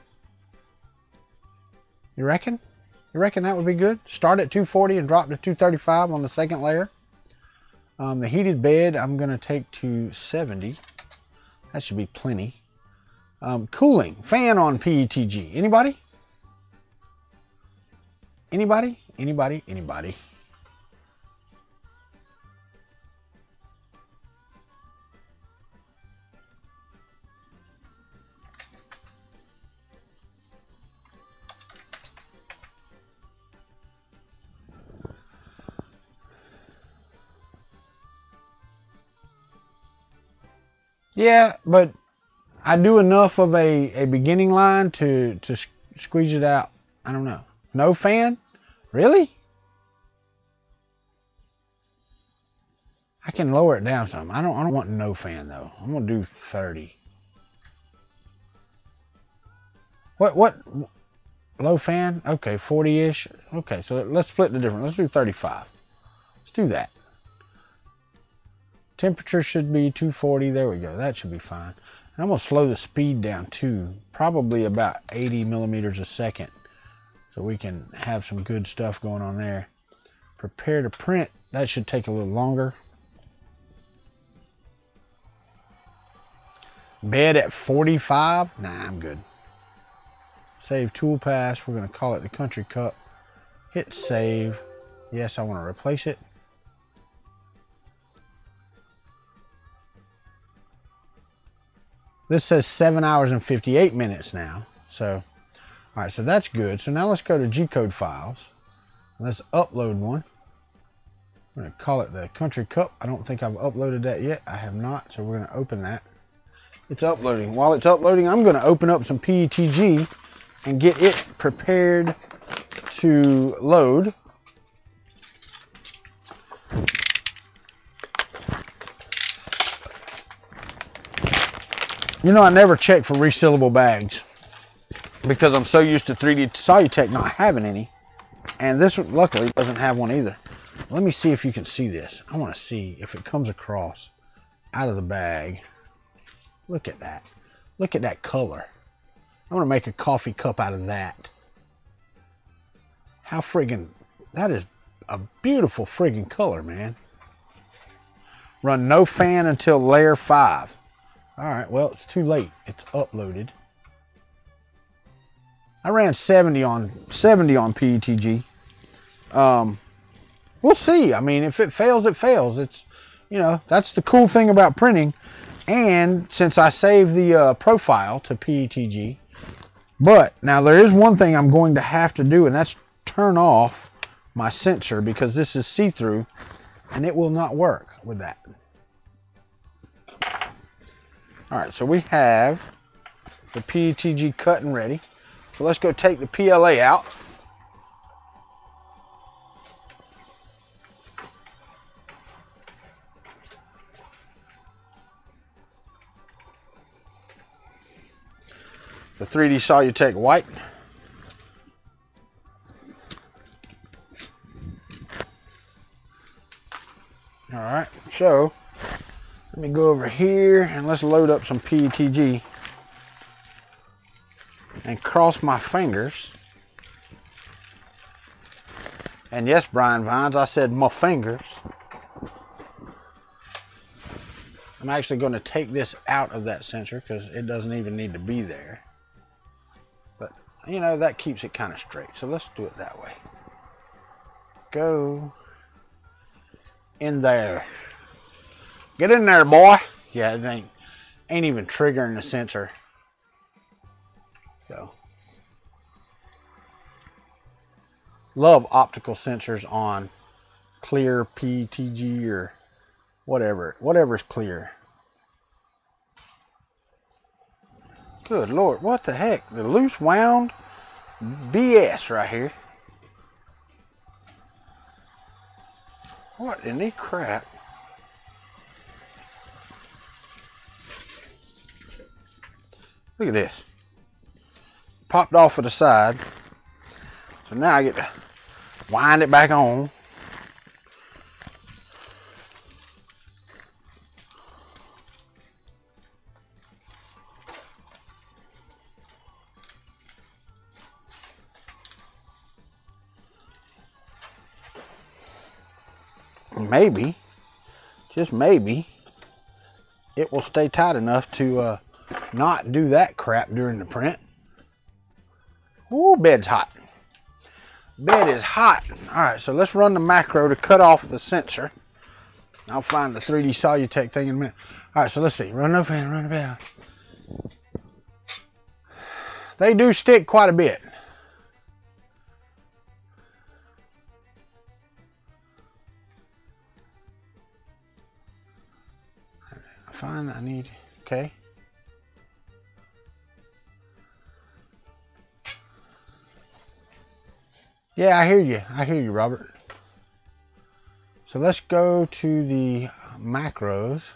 You reckon? You reckon that would be good? Start at 240 and drop to 235 on the second layer. The heated bed I'm going to take to 70. That should be plenty. Cooling. Fan on PETG. Anybody? Anybody? Anybody? Anybody? Yeah, but I do enough of a beginning line to squeeze it out. I don't know. No fan? Really? I can lower it down some. I don't want no fan though. I'm gonna do 30. What low fan? Okay, 40-ish. Okay, so let's split the difference. Let's do 35. Let's do that. Temperature should be 240. There we go. That should be fine. And I'm going to slow the speed down too. Probably about 80 millimeters a second. So we can have some good stuff going on there. Prepare to print. That should take a little longer. Bed at 45. Nah, I'm good. Save toolpath. We're going to call it the Kuntry Cup. Hit save. Yes, I want to replace it. This says 7 hours and 58 minutes now. So, all right, so that's good. So now let's go to G-code files. Let's upload one. I'm going to call it the Kuntry Cup. I don't think I've uploaded that yet. I have not, so we're going to open that. It's uploading. While it's uploading, I'm going to open up some PETG and get it prepared to load. You know, I never check for resealable bags because I'm so used to 3D Solutech not having any. And this one, luckily, doesn't have one either. Let me see if you can see this. I want to see if it comes across out of the bag. Look at that. Look at that color. I want to make a coffee cup out of that. How friggin', that is a beautiful friggin' color, man. Run no fan until layer 5. All right, well, it's too late. It's uploaded. I ran 70 on PETG. We'll see. I mean, if it fails, it fails. It's, you know, that's the cool thing about printing. And since I saved the profile to PETG, but now there is one thing I'm going to have to do, and that's turn off my sensor because this is see-through, and it will not work with that. All right, so we have the PETG cut and ready. So let's go take the PLA out. The 3D Solutech white. All right, so let me go over here and let's load up some PETG and cross my fingers. And yes, Brian Vines, I said my fingers. I'm actually going to take this out of that sensor because it doesn't even need to be there. But, you know, that keeps it kind of straight. So let's do it that way. Go in there. Get in there, boy. Yeah, it ain't even triggering the sensor. So, love optical sensors on clear PTG or whatever's clear. Good Lord, what the heck? The loose wound BS right here. What in the crap? Look at this. Popped off of the side. So now I get to wind it back on. Maybe, just maybe, it will stay tight enough to not do that crap during the print. Ooh, bed's hot. Bed is hot. All right, so let's run the macro to cut off the sensor. I'll find the 3D Solutech thing in a minute. All right, so let's see. Run the fan, run the bed. They do stick quite a bit. Fine, I need, okay. Yeah, I hear you, Robert. So let's go to the macros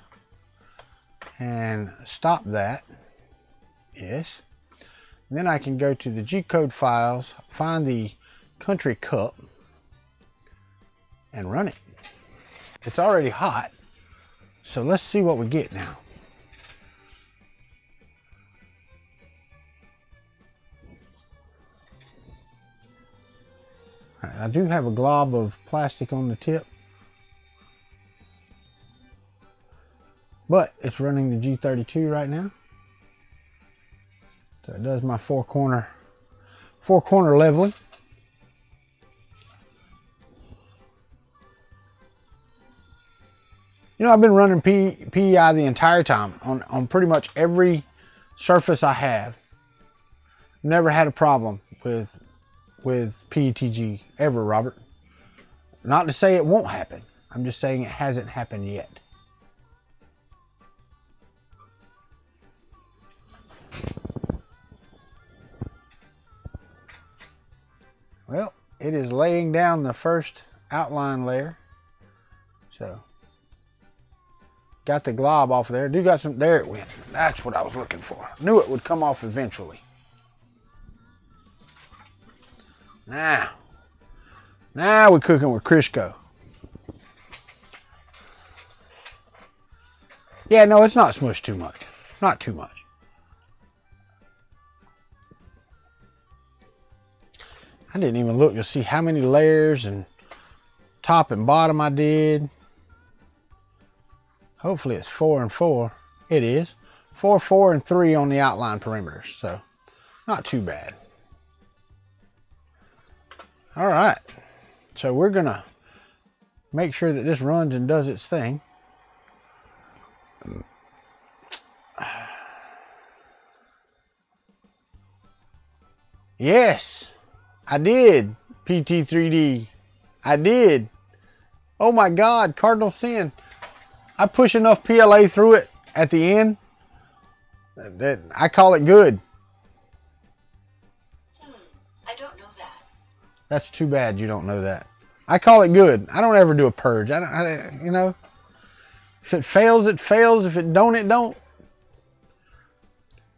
and stop that. Yes. And then I can go to the G-code files, find the Kuntry Cup, and run it. It's already hot. So let's see what we get now. All right, I do have a glob of plastic on the tip, but it's running the G32 right now. So it does my four corner leveling. You know, I've been running PEI the entire time on pretty much every surface I have. Never had a problem with PETG ever, Robert. Not to say it won't happen. I'm just saying it hasn't happened yet. Well, it is laying down the first outline layer. So, got the glob off there. Do got some, there it went. That's what I was looking for. Knew it would come off eventually. Now we're cooking with Crisco. Yeah, no, it's not smushed too much. Not too much. I didn't even look to see how many layers and top and bottom I did. Hopefully it's 4 and 4. It is. 4, 4, and 3 on the outline perimeters. So, not too bad. All right. So, we're going to make sure that this runs and does its thing. Yes, I did. PT3D. I did. Oh my God, Cardinal Sin. I push enough PLA through it at the end that I call it good. I don't know that. That's too bad you don't know that. I call it good. I don't ever do a purge. You know, if it fails, it fails. If it don't, it don't.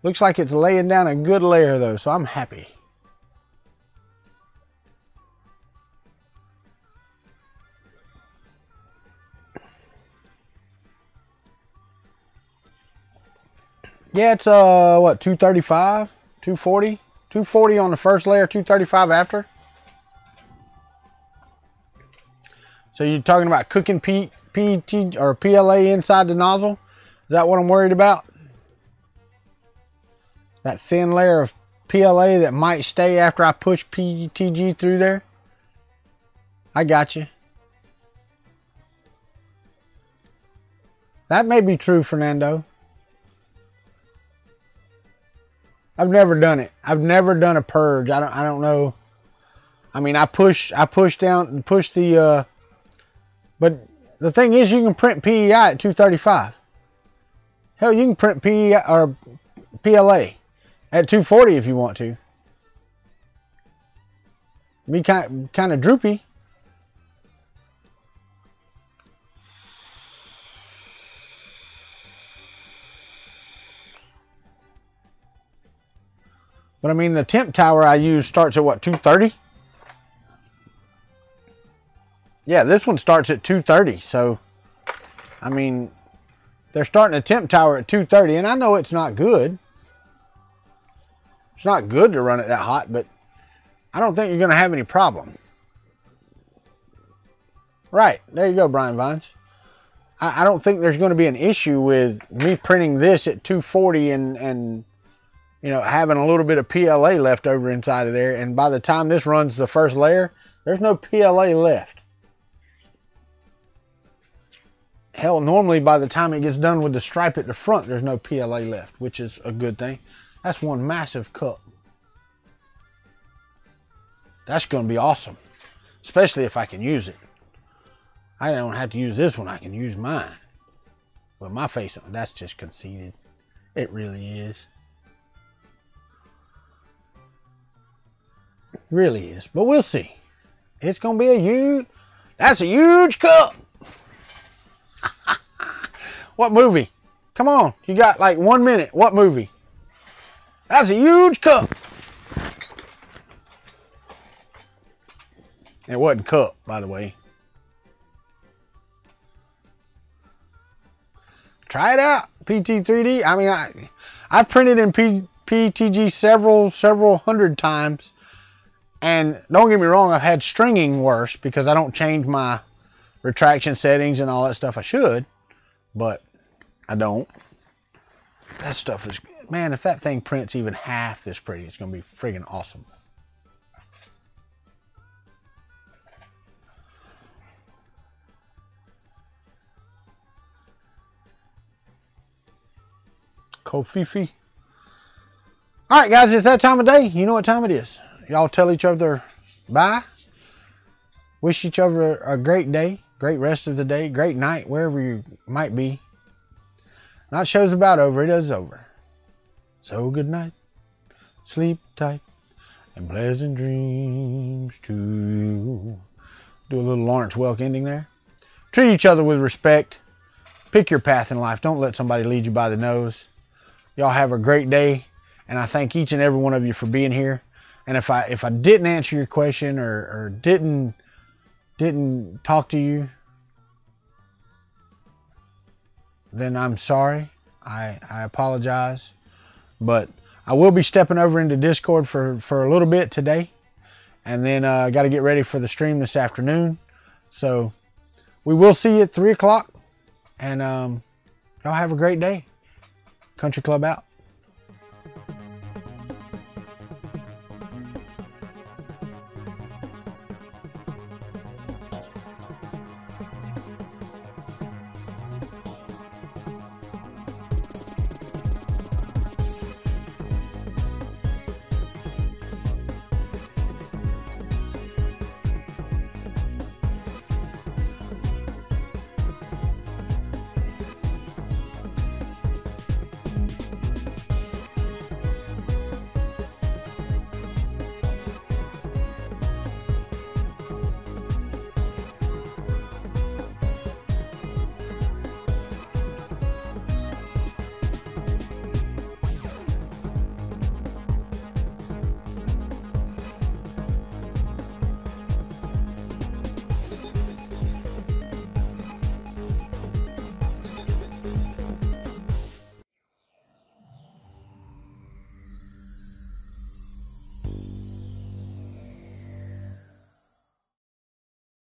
Looks like it's laying down a good layer though, so I'm happy. Yeah, it's what, 235, 240, 240 on the first layer, 235 after. So you're talking about cooking PET or PLA inside the nozzle? Is that what I'm worried about? That thin layer of PLA that might stay after I push PETG through there? I got you. That may be true, Fernando. I've never done it. I've never done a purge. I don't know. I mean, I push the, but the thing is, you can print PEI at 235. Hell, you can print PEI or PLA at 240 if you want to. Be kind of droopy. But I mean, the temp tower I use starts at what, 230? Yeah, this one starts at 230. So, I mean, they're starting a temp tower at 230, and I know it's not good. It's not good to run it that hot, but I don't think you're going to have any problem. Right, there you go, Brian Vines. I don't think there's going to be an issue with me printing this at 240 and you know, having a little bit of PLA left over inside of there. And by the time this runs the first layer, there's no PLA left. Hell, normally by the time it gets done with the stripe at the front, there's no PLA left, which is a good thing. That's one massive cup. That's going to be awesome, especially if I can use it. I don't have to use this one. I can use mine. But my face, that's just conceited. It really is. It really is. But we'll see. It's going to be a huge, that's a huge cup. What movie? Come on. You got like 1 minute. What movie? That's a huge cup. It wasn't cup, by the way. Try it out. PT3D. I mean, I printed in PTG several hundred times. And don't get me wrong, I've had stringing worse because I don't change my retraction settings and all that stuff. I should, but I don't. That stuff is, man, if that thing prints even half this pretty, it's going to be friggin' awesome. Kofifi. All right, guys, it's that time of day. You know what time it is. Y'all tell each other bye. Wish each other a great day, great rest of the day, great night, wherever you might be. That show's about over. It is over. So good night, sleep tight, and pleasant dreams to you. Do a little Lawrence Welk ending there. Treat each other with respect. Pick your path in life. Don't let somebody lead you by the nose. Y'all have a great day, and I thank each and every one of you for being here. And if I didn't answer your question or didn't talk to you, then I'm sorry. I apologize. But I will be stepping over into Discord for a little bit today. And then I got to get ready for the stream this afternoon. So we will see you at 3 o'clock. And y'all have a great day. Country Club out.